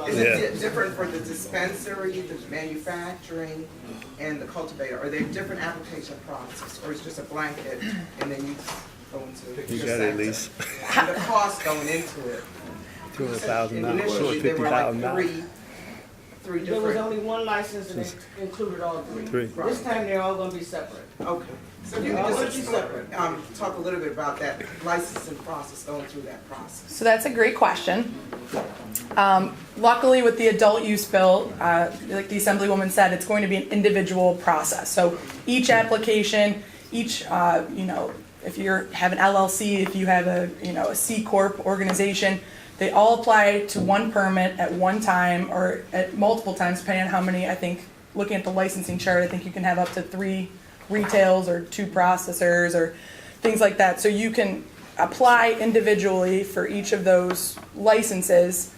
Is it different for the dispensary, the manufacturing, and the cultivator? Are they different application process, or is it just a blanket and then you just go into your sector? At least. And the cost going into it. $200,000, Initially, there were like three There was different. only one license and it included all three. Three. This time they're all gonna be separate. Okay. So if you All could gonna just be separate. talk a little bit about that licensing process, going through that process. So that's a great question. Luckily, with the adult use bill, like the Assemblywoman said, it's going to be an individual process. So each application, each, if you have an LLC, if you have a C Corp organization, they all apply to one permit at one time or at multiple times, depending on how many. I think, looking at the licensing chart, I think you can have up to 3 retails or 2 processors or things like that. So you can apply individually for each of those licenses.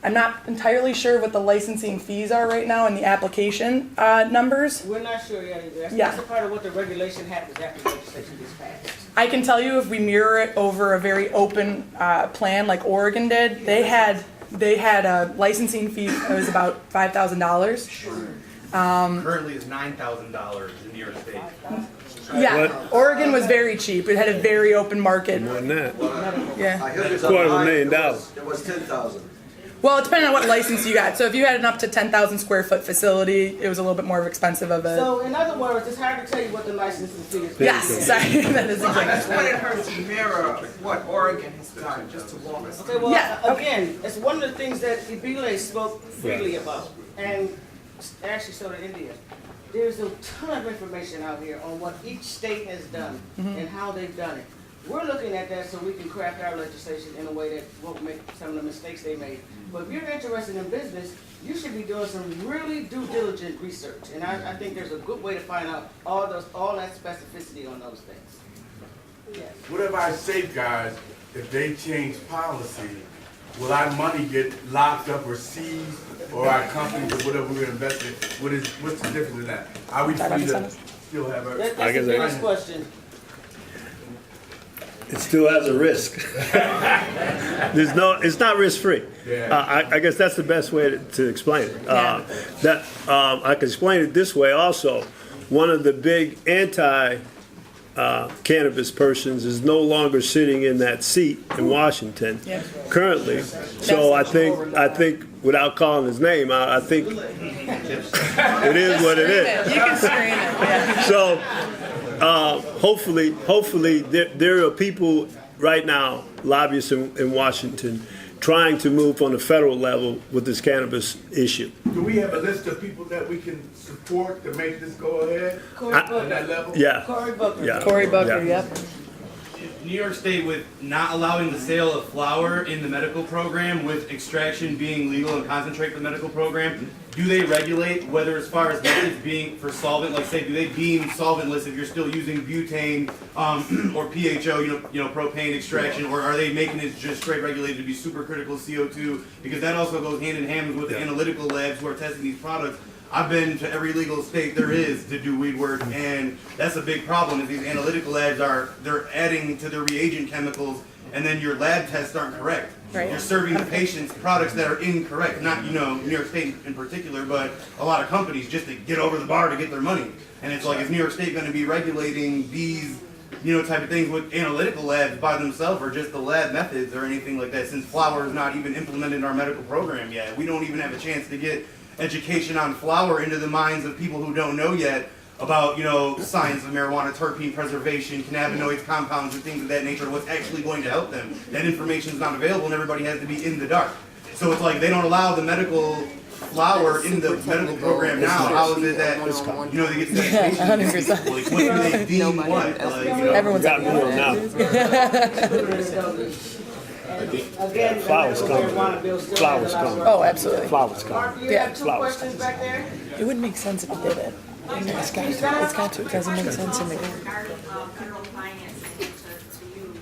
I'm not entirely sure what the licensing fees are right now and the application numbers. We're not sure yet either. Yeah. That's a part of what the regulation happens after legislation gets passed. I can tell you, if we mirror it over a very open plan like Oregon did, they had a licensing fee that was about $5,000. Currently is $9,000 in New York State. Yeah, Oregon was very cheap. It had a very open market. More than that. Yeah. $250,000. It was 10,000. Well, it depended on what license you got. So if you had an up to 10,000 square foot facility, it was a little bit more expensive of a. So in other words, it's hard to tell you what the licensing fee is. Yes, sorry. That is I just exactly. wanted her to mirror what Oregon has done, just to walk us Okay, through. well, Yeah, okay. again, it's one of the things that Ibile spoke freely about, and actually so did India. There's a ton of information out here on what each state has done and how they've done it. We're looking at that so we can craft our legislation in a way that won't make some of the mistakes they made. But if you're interested in business, you should be doing some really due diligent research. And I think there's a good way to find out all that specificity on those things. Yes. What if our safeguards, if they change policy, will our money get locked up or seized, or our companies or whatever we're investing? What's the difference in that? Are we free to still have our? That's the biggest question. It still has a risk. It's not risk-free. Yeah. I guess that's the best way to explain it. Yeah. I can explain it this way also. One of the big cannabis persons is no longer sitting in that seat in Washington currently. So I think without calling his name, I think it is what it is. You can scream it. Yeah. So hopefully there are people right now, lobbyists in Washington, trying to move on the federal level with this cannabis issue. Do we have a list of people that we can support to make this go ahead at that level? Yeah. Cory Booker. Yeah. Cory Booker, Yeah. yep. New York State, with not allowing the sale of flower in the medical program, with extraction being legal and concentrate for the medical program, do they regulate whether, as far as methods being for solvent, like say, do they deem solventless if you're still using butane or PHO, propane extraction, or are they making it just straight regulated to be supercritical CO2? Because that also goes hand in hand with the analytical labs who are testing these products. I've been to every legal state there is to do weed work, and that's a big problem. If these analytical labs they're adding to their reagent chemicals, and then your lab tests aren't correct. Right. You're serving the patients products that are incorrect. Not, New York State in particular, but a lot of companies just to get over the bar to get their money. And it's like, is New York State going to be regulating these, type of things with analytical labs by themselves, or just the lab methods or anything like that? Since flower is not even implemented in our medical program yet, we don't even have a chance to get education on flower into the minds of people who don't know yet about, science of marijuana, terpene preservation, cannabinoids, compounds, and things of that nature, what's actually going to help them. That information is not available, and everybody has to be in the dark. So it's like they don't allow the medical flower in the medical program now. How is it that, they get the education? 100%. Like, what do they deem what? Everyone's Got me on now. Again, Flowers coming. Flowers coming. Oh, absolutely. Flowers coming. Mark, you Yeah. have two questions back there? It wouldn't make sense if it did it. It's got to. It doesn't make sense in the game. Federal financing to you.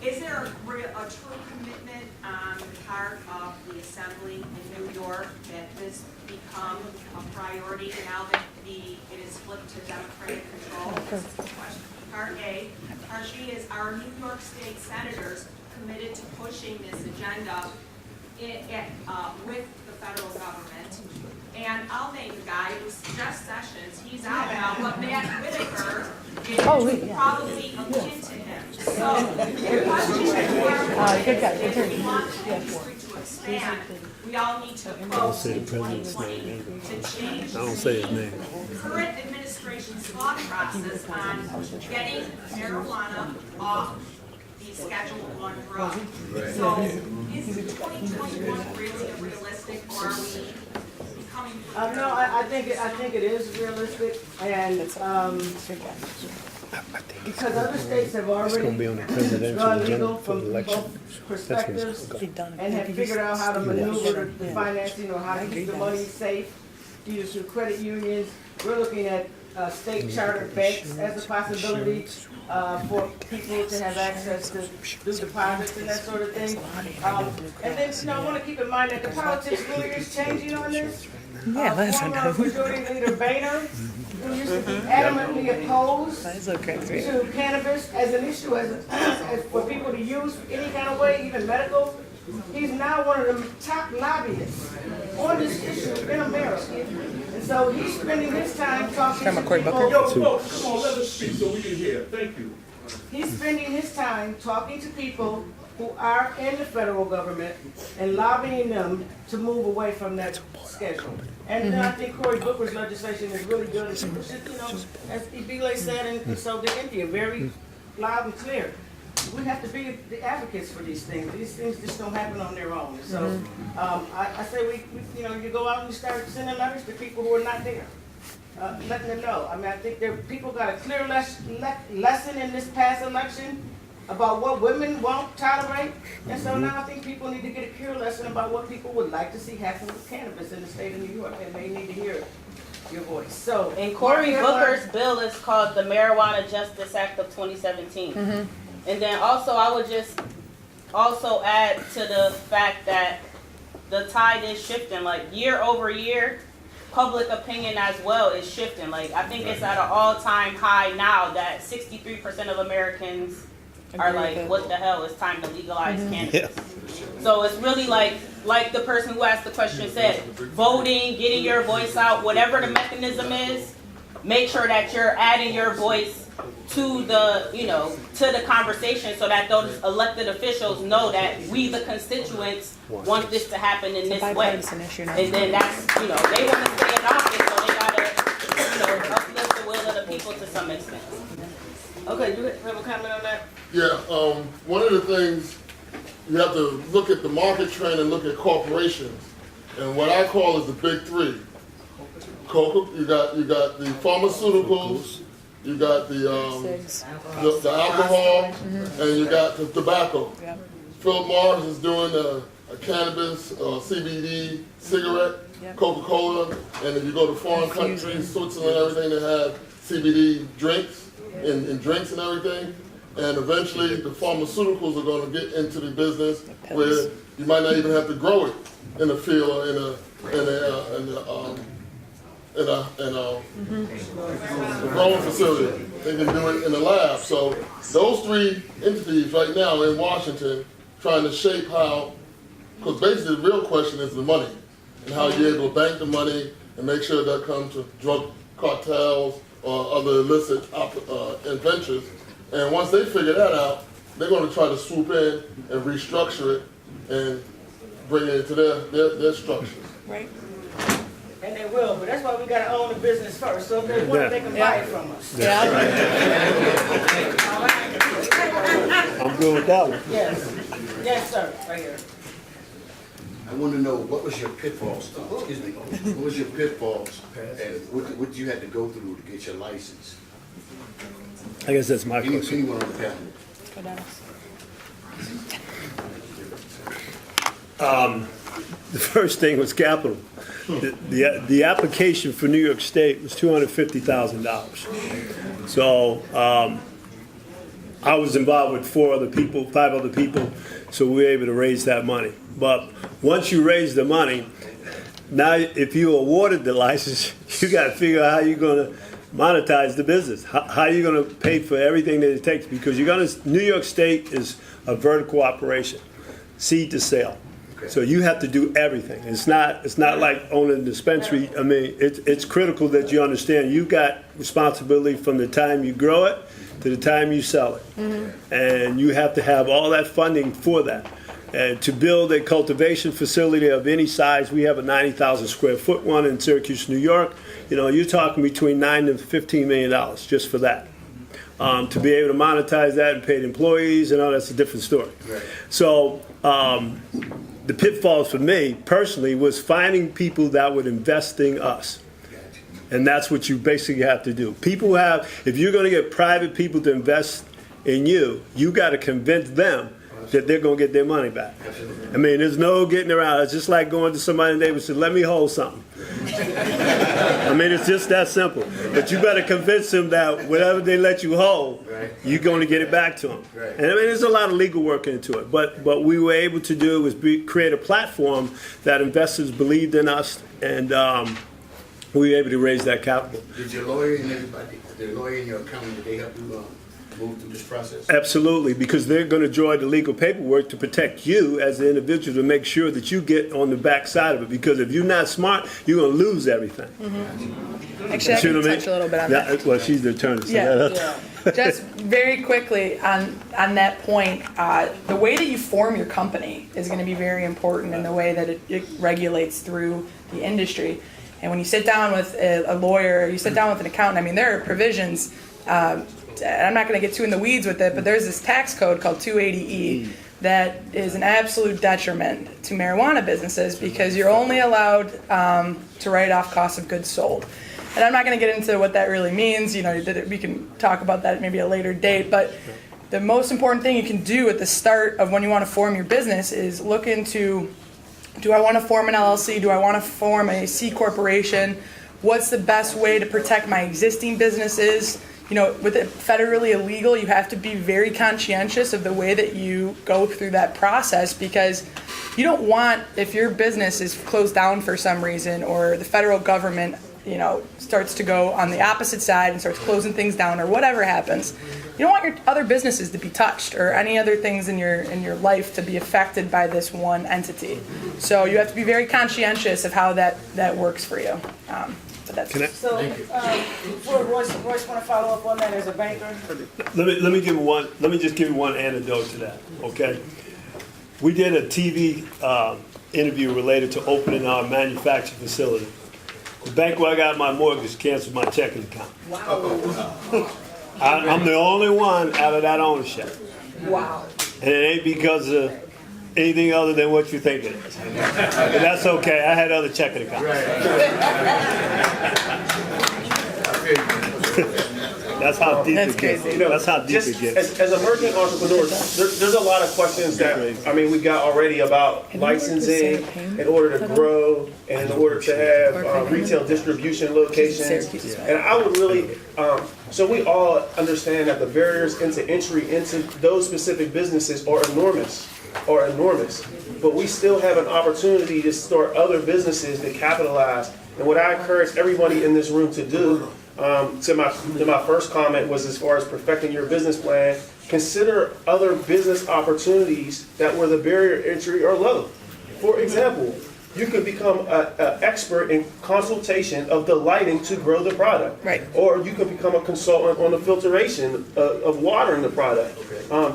Is there a true commitment on the part of the Assembly in New York that this become a priority now that it is flipped to Democratic control? That's the question. Part A. Part B is, are New York State senators committed to pushing this agenda with the federal government? And I'll name the guy who suggests Sessions. He's out now, but Matt Whitaker is probably akin to him. So the question is, if we want the industry to expand, we all need to vote in 2020 to change the current administration's thought process on getting marijuana off the Schedule I drug. So is 2021 really realistic, or are we becoming prepared? No, I think it is realistic, and because other states have already Gonna be on the presidential gone agenda legal for the from election. both perspectives and have figured out how to maneuver the financing or how to keep the money safe, either through credit unions. We're looking at state chartered banks as a possibility for people to have access to do deposits and that sort of thing. And then, I want to keep in mind that the politics really is changing on this. Former Majority Leader Boehner, who used to be adamantly opposed to cannabis as an issue, as for people to use any kind of way, even medical, he's now one of the top lobbyists on this issue in America. And so he's spending his time talking to people. Come on, let us speak so we can hear. Thank you. He's spending his time talking to people who are in the federal government and lobbying them to move away from that schedule. And I think Cory Booker's legislation is really good. It's, as Ebile said, and so did India, very loud and clear. We have to be the advocates for these things. These things just don't happen on their own. So I say we you go out and you start sending letters to people who are not there, letting them know. I mean, I think people got a clear lesson in this past election about what women won't tolerate, and so now I think people need to get a clear lesson about what people would like to see happen with cannabis in the state of New York, and they need to hear your voice. So, And Cory Booker's bill is called the Marijuana Justice Act of 2017. And then also, I would just also add to the fact that the tide is shifting, like year over year, public opinion as well is shifting. Like, I think it's at an all-time high now that 63% of Americans are like, what the hell, it's time to legalize cannabis. So it's really like the person who asked the question said, voting, getting your voice out, whatever the mechanism is, make sure that you're adding your voice to the, to the conversation so that those elected officials know that we, the constituents, want this to happen in this way. And then that's, they want to stay in office, so they gotta, uplift the will of the people to some extent. Okay, do you have a comment on that? Yeah, one of the things, you have to look at the market trend and look at corporations. And what I call is the big three. You got the pharmaceuticals, you got the alcohol, and you got the tobacco. Philip Morris is doing a cannabis CBD cigarette, Coca-Cola, and if you go to foreign countries, Switzerland, everything, they have CBD drinks and drinks and everything. And eventually the pharmaceuticals are going to get into the business where you might not even have to grow it in a field or in a growing facility. They can do it in the lab. So those three entities right now in Washington trying to shape how, because basically the real question is the money and how you're able to bank the money and make sure that comes to drug cartels or other illicit ventures. And once they figure that out, they're going to try to swoop in and restructure it and bring it into their structures. Right. And they will, but that's why we gotta own the business first, so if they want, they can buy it from us. I'm good with that one. Yes, yes, sir, right here. I want to know, what was your pitfalls? Excuse me. What was your pitfalls, and what you had to go through to get your license? I guess that's my question. Anyone on the panel? The first thing was capital. The application for New York State was $250,000. So I was involved with 5 other people, so we were able to raise that money. But once you raise the money, now if you awarded the license, you got to figure out how you're going to monetize the business. How are you going to pay for everything that it takes? Because New York State is a vertical operation, seed to sale. So you have to do everything. It's not like owning a dispensary. I mean, it's critical that you understand you've got responsibility from the time you grow it to the time you sell it. Mm-hmm. And you have to have all that funding for that. And to build a cultivation facility of any size, we have a 90,000 square foot one in Syracuse, New York. You're talking between $9 and $15 million just for that. To be able to monetize that and pay the employees and all that's a different story. Right. So the pitfalls for me personally was finding people that would invest in us. And that's what you basically have to do. If you're going to get private people to invest in you, you got to convince them that they're going to get their money back. I mean, there's no getting around. It's just like going to somebody and they would say, let me hold something. I mean, it's just that simple. But you better convince them that whatever they let you hold, you're going to get it back to them. And I mean, there's a lot of legal work into it. But what we were able to do was create a platform that investors believed in us, and we were able to raise that capital. Did your lawyer and everybody, the lawyer and your accountant, did they help you move through this process? Absolutely, because they're going to draw the legal paperwork to protect you as an individual to make sure that you get on the back side of it. Because if you're not smart, you're going to lose everything. Mm-hmm. Actually, I can touch a little bit on that. Well, she's the attorney. So yeah. Just very quickly on that point, the way that you form your company is going to be very important in the way that it regulates through the industry. And when you sit down with a lawyer, you sit down with an accountant, I mean, there are provisions. I'm not going to get too in the weeds with it, but there's this tax code called 280E that is an absolute detriment to marijuana businesses because you're only allowed to write off cost of goods sold. And I'm not going to get into what that really means. We can talk about that at maybe a later date. But the most important thing you can do at the start of when you want to form your business is look into, do I want to form an LLC? Do I want to form a C corporation? What's the best way to protect my existing businesses? With it federally illegal, you have to be very conscientious of the way that you go through that process because you don't want, if your business is closed down for some reason or the federal government, starts to go on the opposite side and starts closing things down or whatever happens, you don't want your other businesses to be touched or any other things in your life to be affected by this one entity. So you have to be very conscientious of how that works for you. So, Royce want to follow up on that as a banker? Let me just give you one anecdote to that. Okay, we did a TV interview related to opening our manufacturing facility. The bank where I got my mortgage canceled my checking account. Wow. I'm the only one out of that ownership. Wow. And it ain't because of anything other than what you think it is. But that's okay. I had other checking accounts. That's how deep it gets. That's how deep it gets. As emerging entrepreneurs, there's a lot of questions that we got already about licensing in order to grow and in order to have retail distribution locations. And I would really, so we all understand that the barriers into entry into those specific businesses are enormous. but we still have an opportunity to start other businesses to capitalize. And what I encourage everybody in this room to do, to my first comment was as far as perfecting your business plan, consider other business opportunities that where the barrier to entry are low. For example, you could become an expert in consultation of the lighting to grow the product. Right. Or you can become a consultant on the filtration of watering the product.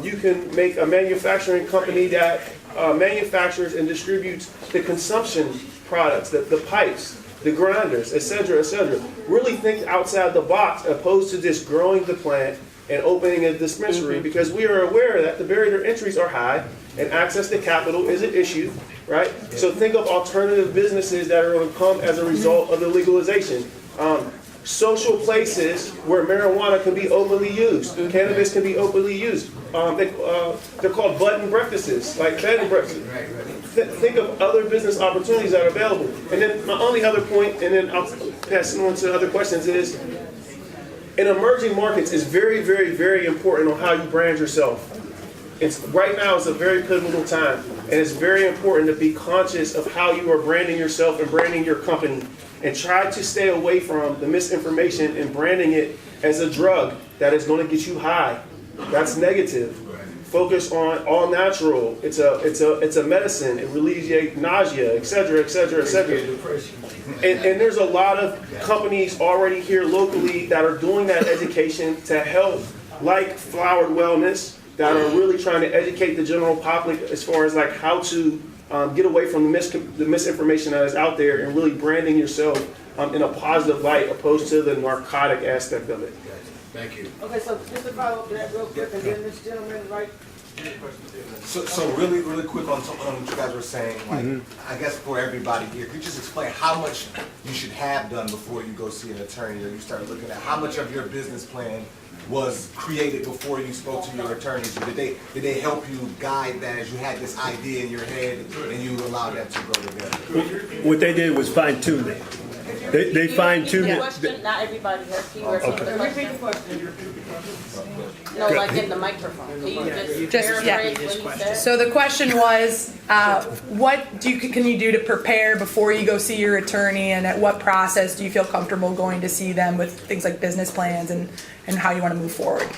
You can make a manufacturing company that manufactures and distributes the consumption products, the pipes, the grinders, etc., etc. Really think outside the box opposed to just growing the plant and opening a dispensary, because we are aware that the barrier to entries are high and access to capital is an issue, right? So think of alternative businesses that are going to come as a result of the legalization. Social places where marijuana can be openly used, cannabis can be openly used. They're called bud and breakfasts, like bed and breakfast. Think of other business opportunities that are available. And then my only other point, and then I'll pass it on to other questions, is in emerging markets, it's very, very, very important on how you brand yourself. Right now it's a very pivotal time, and it's very important to be conscious of how you are branding yourself and branding your company, and try to stay away from the misinformation and branding it as a drug that is going to get you high. That's negative. Focus on all natural. It's a medicine. It relieves nausea, etc., etc., etc. And there's a lot of companies already here locally that are doing that education to help, like Flowered Wellness, that are really trying to educate the general public as far as like how to get away from the misinformation that is out there and really branding yourself in a positive light opposed to the narcotic aspect of it. Thank you. Okay, so just to follow up to that real quick, and then this gentleman, right? So really quick on what you guys were saying, like, I guess for everybody here, could you just explain how much you should have done before you go see an attorney, or you start looking at how much of your business plan was created before you spoke to your attorneys? Did they help you guide that as you had this idea in your head and you allowed that to go together? What they did was fine tune it. They fine tuned it. Not everybody has keywords. Okay. Repeat the question. No, like in the microphone. Can you just paraphrase what he said? So the question was, what can you do to prepare before you go see your attorney, and at what process do you feel comfortable going to see them with things like business plans and how you want to move forward?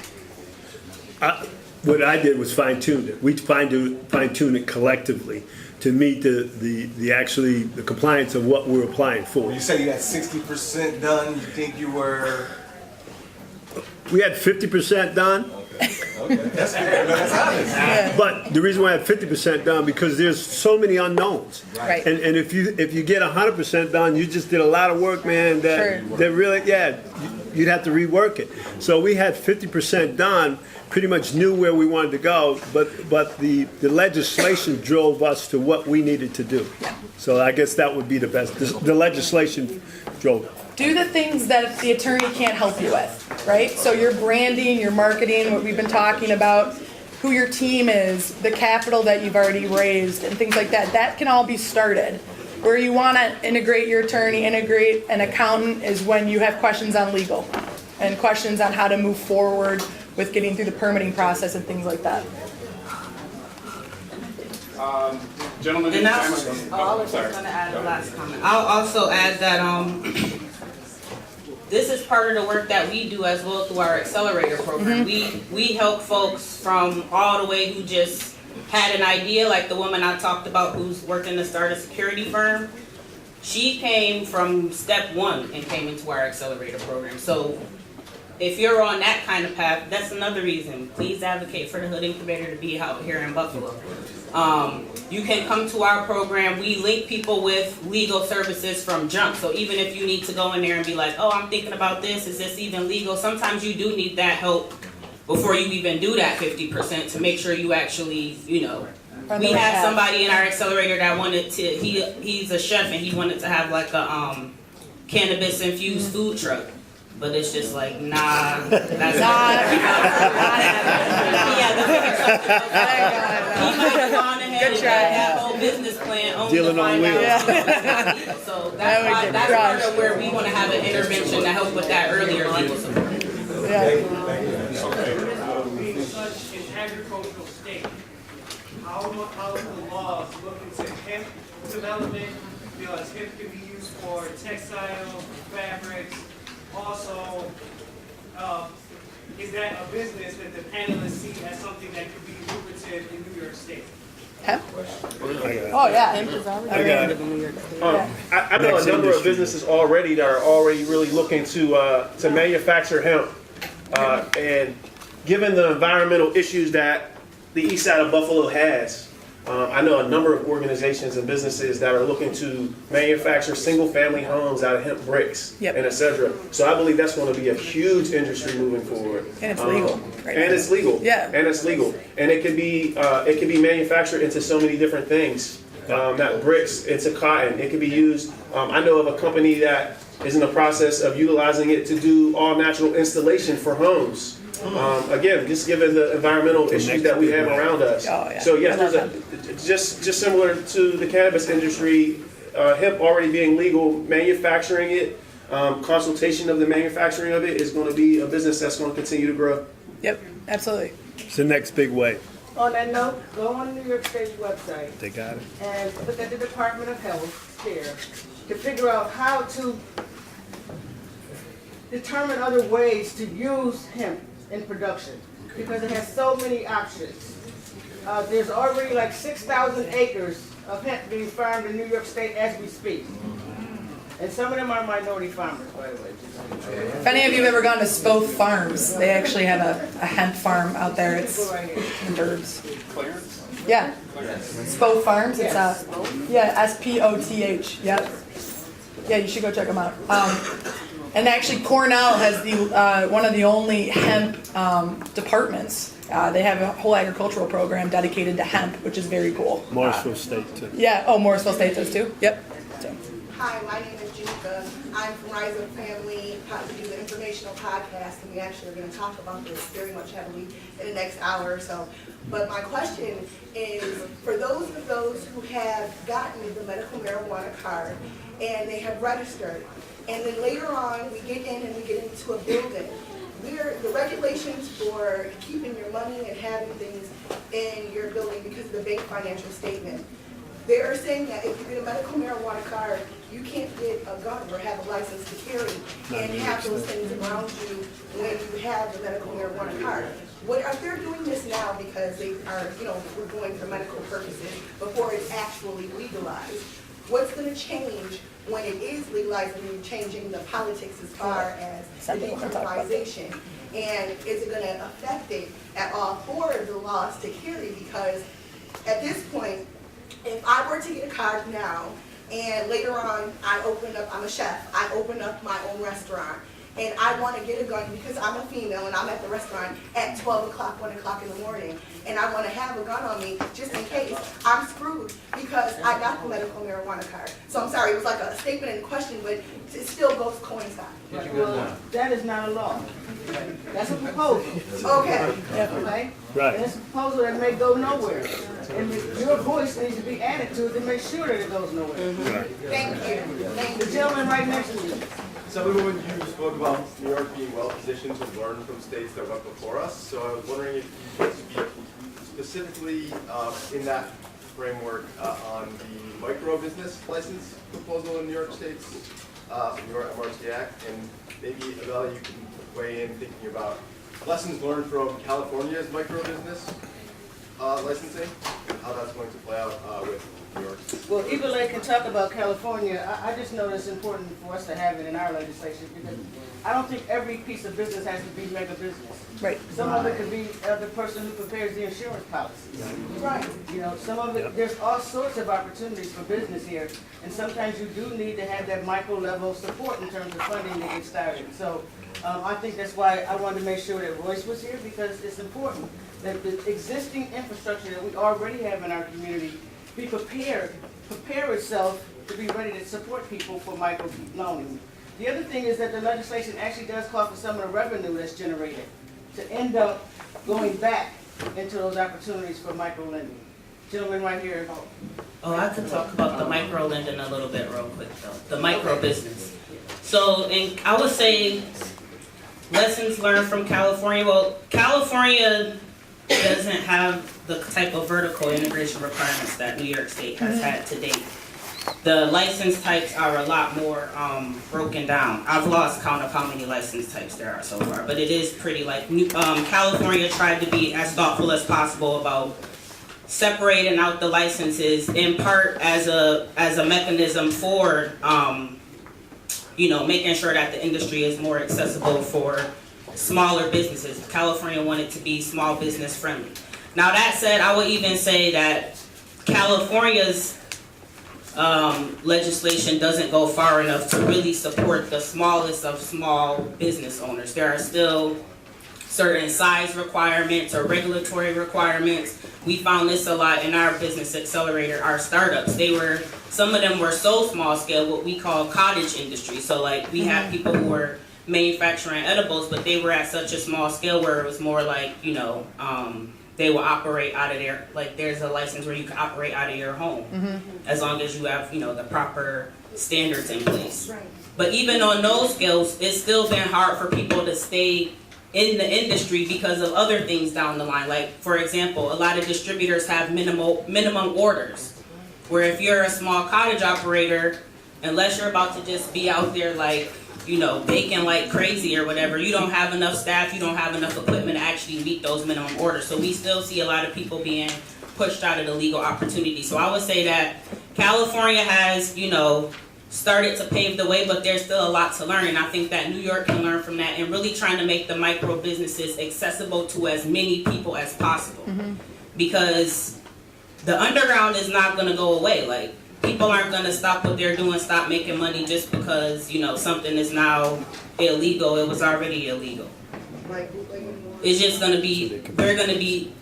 What I did was fine tune it. We fine tune it collectively to meet the compliance of what we're applying for. You said you had 60% done. You think you were? We had 50% done. Okay, that's good. That's honest. But the reason why I had 50% done, because there's so many unknowns. Right. And if you get 100% done, you just did a lot of work, man. That really, you'd have to rework it. So we had 50% done. Pretty much knew where we wanted to go, but the legislation drove us to what we needed to do. So I guess that would be the best. The legislation drove it. Do the things that the attorney can't help you with, right? So your branding, your marketing, what we've been talking about, who your team is, the capital that you've already raised, and things like that. That can all be started. Where you want to integrate your attorney, integrate an accountant, is when you have questions on legal and questions on how to move forward with getting through the permitting process and things like that. Gentlemen, and I was going to add a last comment. I'll also add that this is part of the work that we do as well through our accelerator program. We help folks from all the way who just had an idea, like the woman I talked about who's working to start a security firm. She came from step one and came into our accelerator program. So if you're on that kind of path, that's another reason. Please advocate for the hood incubator to be out here in Buffalo. You can come to our program. We link people with legal services from jump. So even if you need to go in there and be like, oh, I'm thinking about this, is this even legal? Sometimes you do need that help before you even do that 50% to make sure you actually, We had somebody in our accelerator that wanted to, he's a chef and he wanted to have like a cannabis infused food truck. But it's just like, nah, that's not he might have gone ahead and have a whole business plan only to find out. So that's part of where we want to have an intervention to help with that earlier legal support. Such an agricultural state, how the laws look into hemp development, because hemp can be used for textiles, fabrics. Also, is that a business that the panelists see as something that could be lucrative in New York State? Hemp? Oh, yeah. I got it. I know a number of businesses already that are already really looking to manufacture hemp. And given the environmental issues that the east side of Buffalo has, I know a number of organizations and businesses that are looking to manufacture single-family homes out of hemp bricks, and et cetera. So I believe that's going to be a huge industry moving forward. And it's legal. Right and now. it's legal. Yeah. And it's legal. And it can be manufactured into so many different things. Not bricks, into cotton. It can be used. I know of a company that is in the process of utilizing it to do all natural installation for homes. Again, just given the environmental issues that we have around us. Oh, yeah. So yes, just similar to the cannabis industry, hemp already being legal, manufacturing it, consultation of the manufacturing of it is going to be a business that's going to continue to grow. Yep, absolutely. It's the next big wave. On that note, go on New York State's website They got it. and look at the Department of Health there to figure out how to determine other ways to use hemp in production, because it has so many options. There's already like 6,000 acres of hemp being farmed in New York State as we speak. And some of them are minority farmers, by the way. If any of you have ever gone to Spoth Farms, they actually have a hemp farm out there. It's in Burbs. Yeah. Spoth Farms. It's SPOTH. Yep. Yeah, you should go check them out. And actually, Cornell has the one of the only hemp departments. They have a whole agricultural program dedicated to hemp, which is very cool. Morrisville State, too. Yeah. Oh, Morrisville State does too. Yep. So. Hi, my name is Janika. I'm from Rise Up Family. We do the informational podcast, and we actually are going to talk about this very much heavily in the next hour or so. But my question is, for those who have gotten the medical marijuana card and they have registered, and then later on we get in and we get into a building, the regulations for keeping your money and having things in your building because of the bank financial statement, they are saying that if you get a medical marijuana card, you can't get a gun or have a license to carry and have those things around you when you have the medical marijuana card. If they're doing this now because they are, we're going for medical purposes before it's actually legalized, what's going to change when it is legalized and you're changing the politics as far as the decriminalization? And is it going to affect it at all for the laws to carry? Because at this point, if I were to get a card now, and later on I'm a chef, I open up my own restaurant, and I want to get a gun because I'm a female and I'm at the restaurant at 12 o'clock, 1 o'clock in the morning, and I want to have a gun on me just in case, I'm screwed because I got the medical marijuana card. So I'm sorry, it was like a statement and a question, but it still goes coincide. Well, that is not a law. That's a proposal. Okay. Right? Right. And it's a proposal that may go nowhere. And your voice needs to be added to it to make sure that it goes nowhere. Right. Thank you. The gentleman right next to you. Assemblywoman, you spoke about New York being well positioned to learn from states that went before us. So I was wondering if you could speak specifically in that framework on the micro business license proposal in New York State's New York MRTA Act, and maybe Adela, you can weigh in thinking about lessons learned from California's micro business licensing and how that's going to play out with New York. Well, Evelyn can talk about California. I just know it's important for us to have it in our legislation because I don't think every piece of business has to be mega business. Right. Some of it could be the person who prepares the insurance policies. Right. Some of it, there's all sorts of opportunities for business here. And sometimes you do need to have that micro level support in terms of funding to get started. So I think that's why I wanted to make sure that Royce was here, because it's important that the existing infrastructure that we already have in our community be prepare itself to be ready to support people for micro loaning. The other thing is that the legislation actually does call for some of the revenue that's generated to end up going back into those opportunities for micro lending. Gentleman right here. Oh, I could talk about the micro lending a little bit real quick though. The micro business. So, and I would say lessons learned from California. Well, California doesn't have the type of vertical integration requirements that New York State has had to date. The license types are a lot more broken down. I've lost count of how many license types there are so far, but it is pretty like California tried to be as thoughtful as possible about separating out the licenses, in part as a mechanism for making sure that the industry is more accessible for smaller businesses. California wanted to be small business friendly. Now that said, I would even say that California's legislation doesn't go far enough to really support the smallest of small business owners. There are still certain size requirements or regulatory requirements. We found this a lot in our business accelerator, our startups. Some of them were so small scale, what we call cottage industry. So like we had people who were manufacturing edibles, but they were at such a small scale where it was more like, they will operate out of their, like there's a license where you can operate out of your home, as long as you have, the proper standards in place. Right. But even on those scales, it's still been hard for people to stay in the industry because of other things down the line. Like, for example, a lot of distributors have minimum orders, where if you're a small cottage operator, unless you're about to just be out there like, baking like crazy or whatever, you don't have enough staff, you don't have enough equipment to actually meet those minimum orders. So we still see a lot of people being pushed out of the legal opportunity. So I would say that California has, started to pave the way, but there's still a lot to learn. And I think that New York can learn from that and really trying to make the micro businesses accessible to as many people as possible. Because the underground is not going to go away. Like, people aren't going to stop what they're doing, stop making money just because, something is now illegal. It was already illegal. It's just going to be,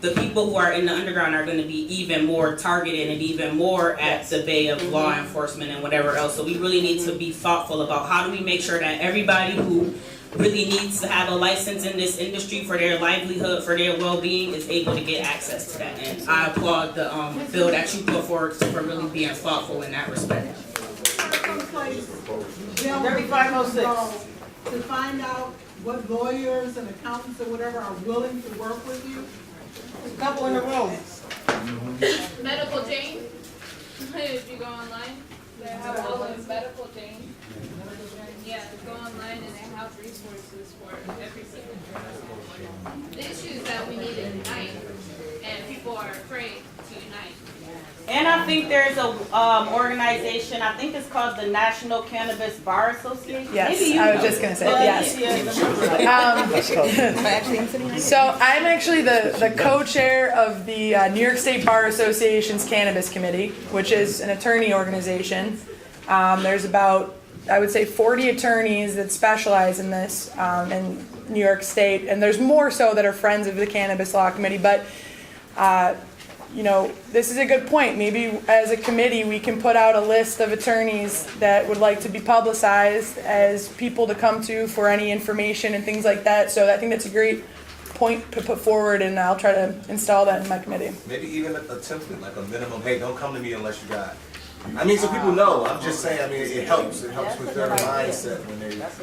the people who are in the underground are going to be even more targeted and even more at the bay of law enforcement and whatever else. So we really need to be thoughtful about how do we make sure that everybody who really needs to have a license in this industry for their livelihood, for their well-being, is able to get access to that. And I applaud the bill that you put forward for really being thoughtful in that respect. 3506. To find out what lawyers and accountants or whatever are willing to work with you? There's a couple in the room. Medical Jane. If you go online, they have all of Medical Jane. Yeah, go online and they have resources for every single person. The issue is that we need to unite, and people are afraid to unite. And I think there's a organization, I think it's called the National Cannabis Bar Association. Yes, I was just going to say, yes. So I'm actually the co-chair of the New York State Bar Association's Cannabis Committee, which is an attorney organization. There's about, I would say, 40 attorneys that specialize in this in New York State, and there's more so that are friends of the Cannabis Law Committee, but this is a good point. Maybe as a committee we can put out a list of attorneys that would like to be publicized as people to come to for any information and things like that. So I think that's a great point to put forward, and I'll try to install that in my committee. Maybe even a template, like a minimum, hey, don't come to me unless you got. So people know. I'm just saying, it helps. It helps with their mindset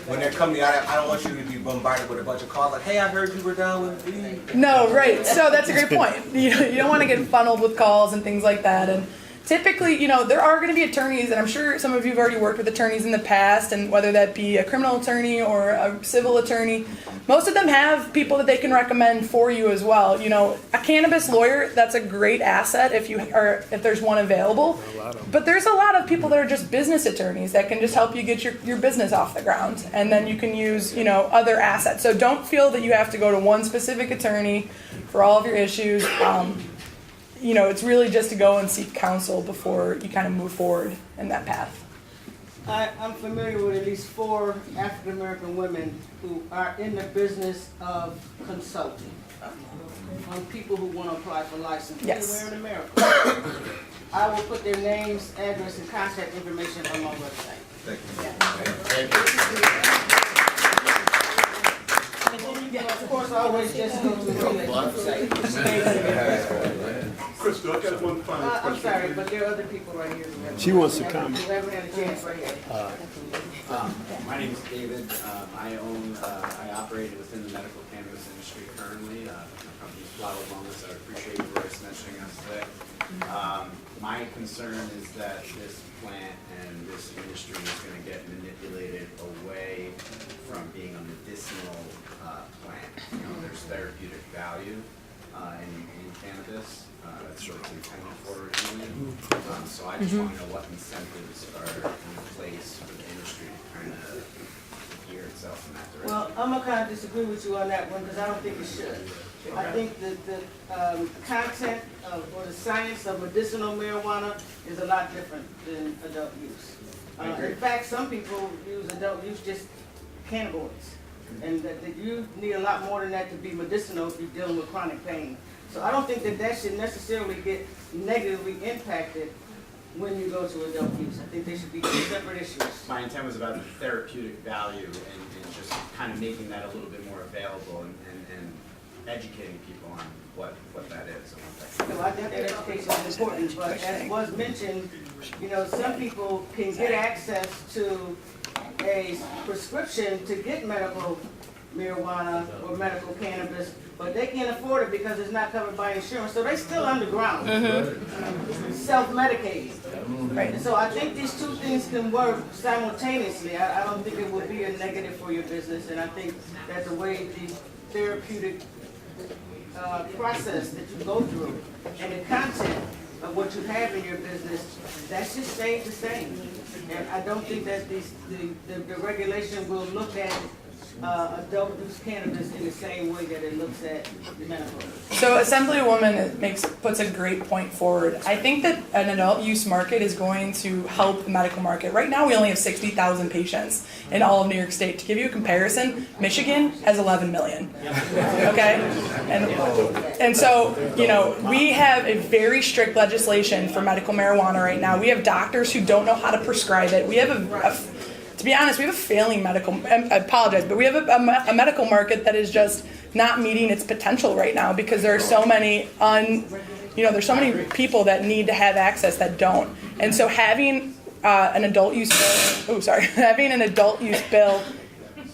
when they're coming. I don't want you to be bombarded with a bunch of calls like, hey, I heard you were down with me. No, right. So that's a great point. You don't want to get funneled with calls and things like that. And typically, there are going to be attorneys, and I'm sure some of you have already worked with attorneys in the past, and whether that be a criminal attorney or a civil attorney, most of them have people that they can recommend for you as well. A cannabis lawyer, that's a great asset if there's one available. But there's a lot of people that are just business attorneys that can just help you get your business off the ground, and then you can use other assets. So don't feel that you have to go to one specific attorney for all of your issues. It's really just to go and seek counsel before you kind of move forward in that path. I'm familiar with at least 4 African American women who are in the business of consulting on people who want to apply for license anywhere in America. I will put their names, address, and contact information on my website. Thank you. Of course, I always just go to the website. Crystal, I got one final question. I'm sorry, but there are other people right here. She wants to comment. Who haven't had a chance right here. My name is David. I operate within the medical cannabis industry currently. My company is Flower Wellness. I appreciate Royce mentioning us today. My concern is that this plant and this industry is going to get manipulated away from being a medicinal plant. You know, there's therapeutic value in cannabis. That's what it's intended for originally. So I just want to know what incentives are in place for the industry to kind of gear itself in that direction. Well, I'm gonna kind of disagree with you on that one, because I don't think it should. I think that the content of, or the science of medicinal marijuana is a lot different than adult use. In fact, some people use adult use just cannabinoids, and that you need a lot more than that to be medicinal if you're dealing with chronic pain. So I don't think that that should necessarily get negatively impacted when you go to adult use. I think they should be two separate issues. My intent was about the therapeutic value and just kind of making that a little bit more available and educating people on what that is. So I think that education is important, but as was mentioned, you know, some people can get access to a prescription to get medical marijuana or medical cannabis, but they can't afford it because it's not covered by insurance, so they still underground, self-medicating. Right. So I think these two things can work simultaneously. I don't think it would be a negative for your business, and I think that the way the therapeutic process that you go through and the content of what you have in your business, that should stay the same. And I don't think that the regulation will look at adult use cannabis in the same way that it looks at medical. So Assemblywoman puts a great point forward. I think that an adult use market is going to help the medical market. Right now we only have 60,000 patients in all of New York State. To give you a comparison, Michigan has 11 million. Okay? And so, you know, we have a very strict legislation for medical marijuana right now. We have doctors who don't know how to prescribe it. We have to be honest, we have a failing medical, I apologize, but we have a medical market that is just not meeting its potential right now because there are so many there's so many people that need to have access that don't. And so having an adult use bill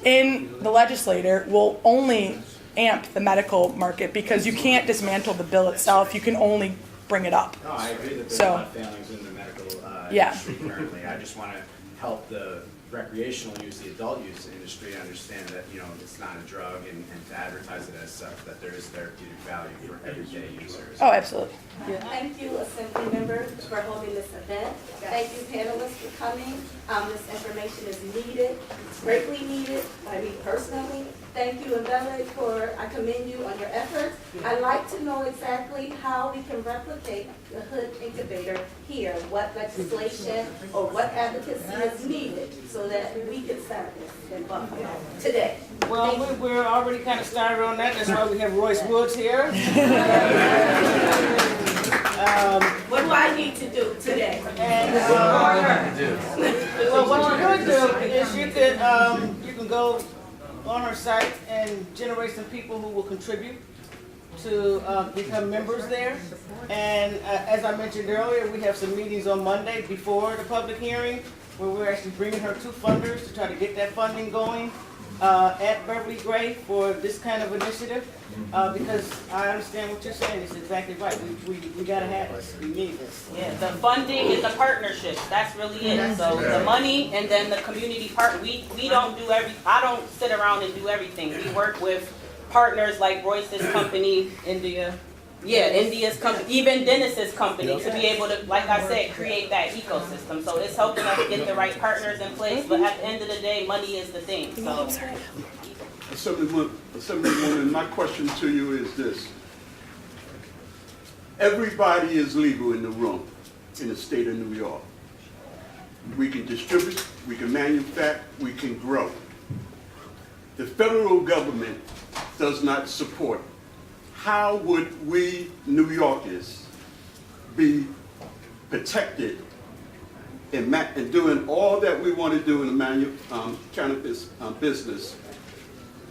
in the legislature will only amp the medical market because you can't dismantle the bill itself, you can only bring it up. No, I agree that there's a lot of failings in the medical industry currently. I just want to help the recreational use, the adult use industry, understand that, you know, it's not a drug and to advertise it as such, that there is therapeutic value for everyday users. Oh, absolutely. Yeah. Thank you, Assembly members, for holding this event. Thank you, panelists, for coming. This information is needed, greatly needed by me personally. Thank you, Ambella, I commend you on your efforts. I'd like to know exactly how we can replicate the Hood Incubator here, what legislation or what advocacy is needed so that we can start this in Buffalo today. Well, we're already kind of started on that. That's why we have Royce Woods here. What do I need to do today? Well, what you could do is you can go on our site and generate some people who will contribute to become members there. And as I mentioned earlier, we have some meetings on Monday before the public hearing where we're actually bringing her two funders to try to get that funding going at Beverly Gray for this kind of initiative. Because I understand what you're saying. It's exactly right. We got to have this. We need this. Yeah, the funding and the partnerships, that's really it. So the money and then the community part, we don't do I don't sit around and do everything. We work with partners like Royce's company, India's company, even Dennis's company to be able to, like I said, create that ecosystem. So it's helping us get the right partners in place, but at the end of the day, money is the thing. So. Assemblywoman, my question to you is this. Everybody is legal in the room in the state of New York. We can distribute, we can manufacture, we can grow. The federal government does not support. How would we New Yorkers be protected in doing all that we want to do in the cannabis business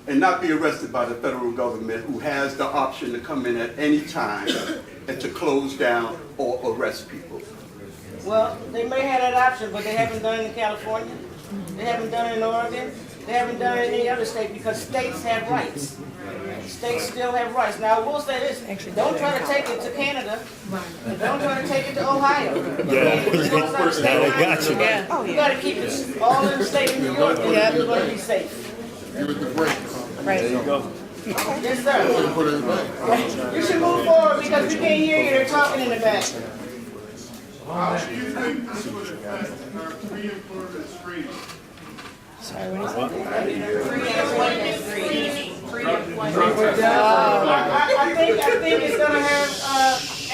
and not be arrested by the federal government, who has the option to come in at any time and to close down or arrest people? Well, they may have that option, but they haven't done it in California. They haven't done it in Oregon. They haven't done it in any other state because states have rights. States still have rights. Now, I will say this, don't try to take it to Canada, and don't try to take it to Ohio. Yeah. I got you. Yeah. You gotta keep it all in the state of New York, and you're gonna be safe. Give it the brakes. Right. There you go. Yes, sir. Put it in the bank. You should move forward because we can't hear you, they're talking in the back. How do you think this would affect our pre-employment screening? Sorry, what is it? Pre-employment screening. I think it's gonna have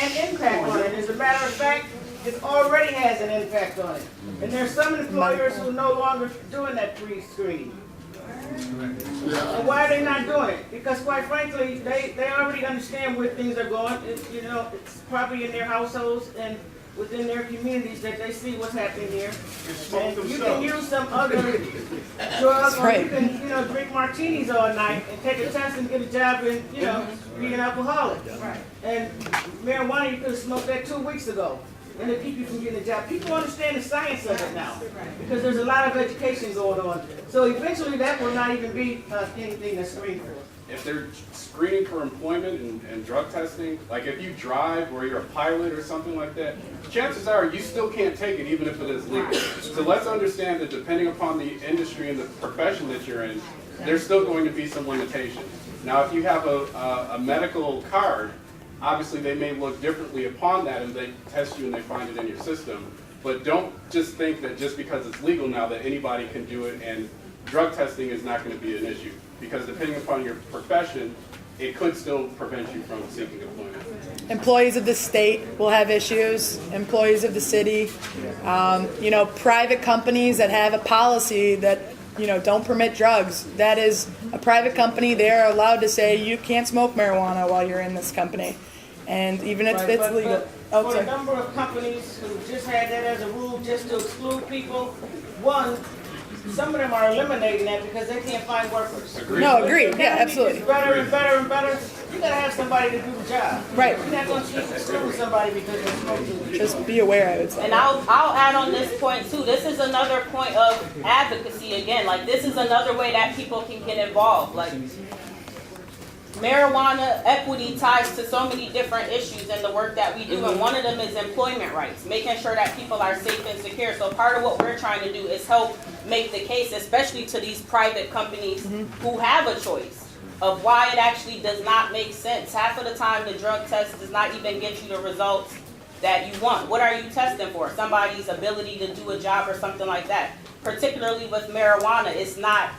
an impact on it. As a matter of fact, it already has an impact on it. And there's some employers who are no longer doing that pre-screening. And why are they not doing it? Because quite frankly, they already understand where things are going. It's probably in their households and within their communities that they see what's happening here. And you can use some other drug, or you can, drink martinis all night and take a test and get a job in, being an alcoholic. And marijuana, you could have smoked that 2 weeks ago. And they keep you from getting a job. People understand the science of it now because there's a lot of education going on. So eventually that will not even be anything that's screened for. If they're screening for employment and drug testing, like if you drive or you're a pilot or something like that, chances are you still can't take it even if it is legal. So let's understand that depending upon the industry and the profession that you're in, there's still going to be some limitations. Now if you have a medical card, obviously they may look differently upon that and they test you and they find it in your system. But don't just think that just because it's legal now that anybody can do it and drug testing is not going to be an issue. Because depending upon your profession, it could still prevent you from seeking employment. Employees of the state will have issues, employees of the city, private companies that have a policy that, don't permit drugs. That is a private company. They're allowed to say you can't smoke marijuana while you're in this company. And even if it's legal. For a number of companies who just had that as a rule just to exclude people, some of them are eliminating that because they can't find workers. No, agreed. Yeah, absolutely. It's better and better and better. You gotta have somebody to do the job. Right. You're not gonna keep excluding somebody because they're smoking. Just be aware, I would say. And I'll add on this point too. This is another point of advocacy again. Like this is another way that people can get involved. Like marijuana equity ties to so many different issues in the work that we do, and one of them is employment rights, making sure that people are safe and secure. So part of what we're trying to do is help make the case, especially to these private companies who have a choice of why it actually does not make sense. Half of the time the drug test does not even get you the results that you want. What are you testing for? Somebody's ability to do a job or something like that. Particularly with marijuana, it's not,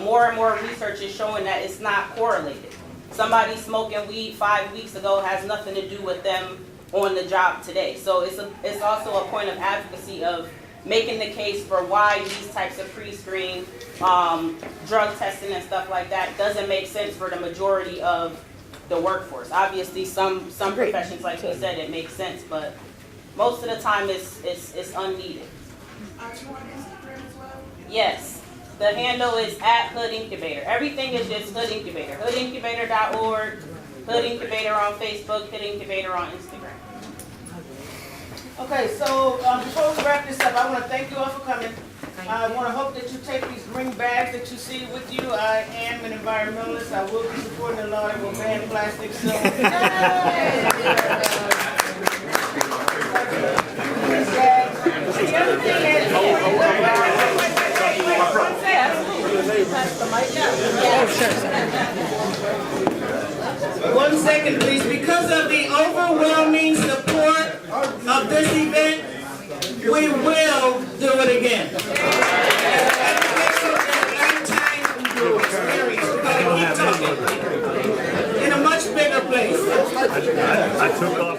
more and more research is showing that it's not correlated. Somebody smoking weed 5 weeks ago has nothing to do with them on the job today. So it's also a point of advocacy of making the case for why these types of pre-screen drug testing and stuff like that doesn't make sense for the majority of the workforce. Obviously, some professions, like you said, it makes sense, but most of the time it's unneeded. Are you on Instagram as well? Yes. The handle is @Hood Incubator. Everything is just Hood Incubator. HoodIncubator.org, Hood Incubator on Facebook, Hood Incubator on Instagram. Okay, so before we wrap this up, I want to thank you all for coming. I want to hope that you take these green bags that you see with you. I am an environmentalist. I will be supporting the law that will ban plastic. So, the other thing is, one second, please. Because of the overwhelming support of this event, we will do it again. In a much bigger place. I took off.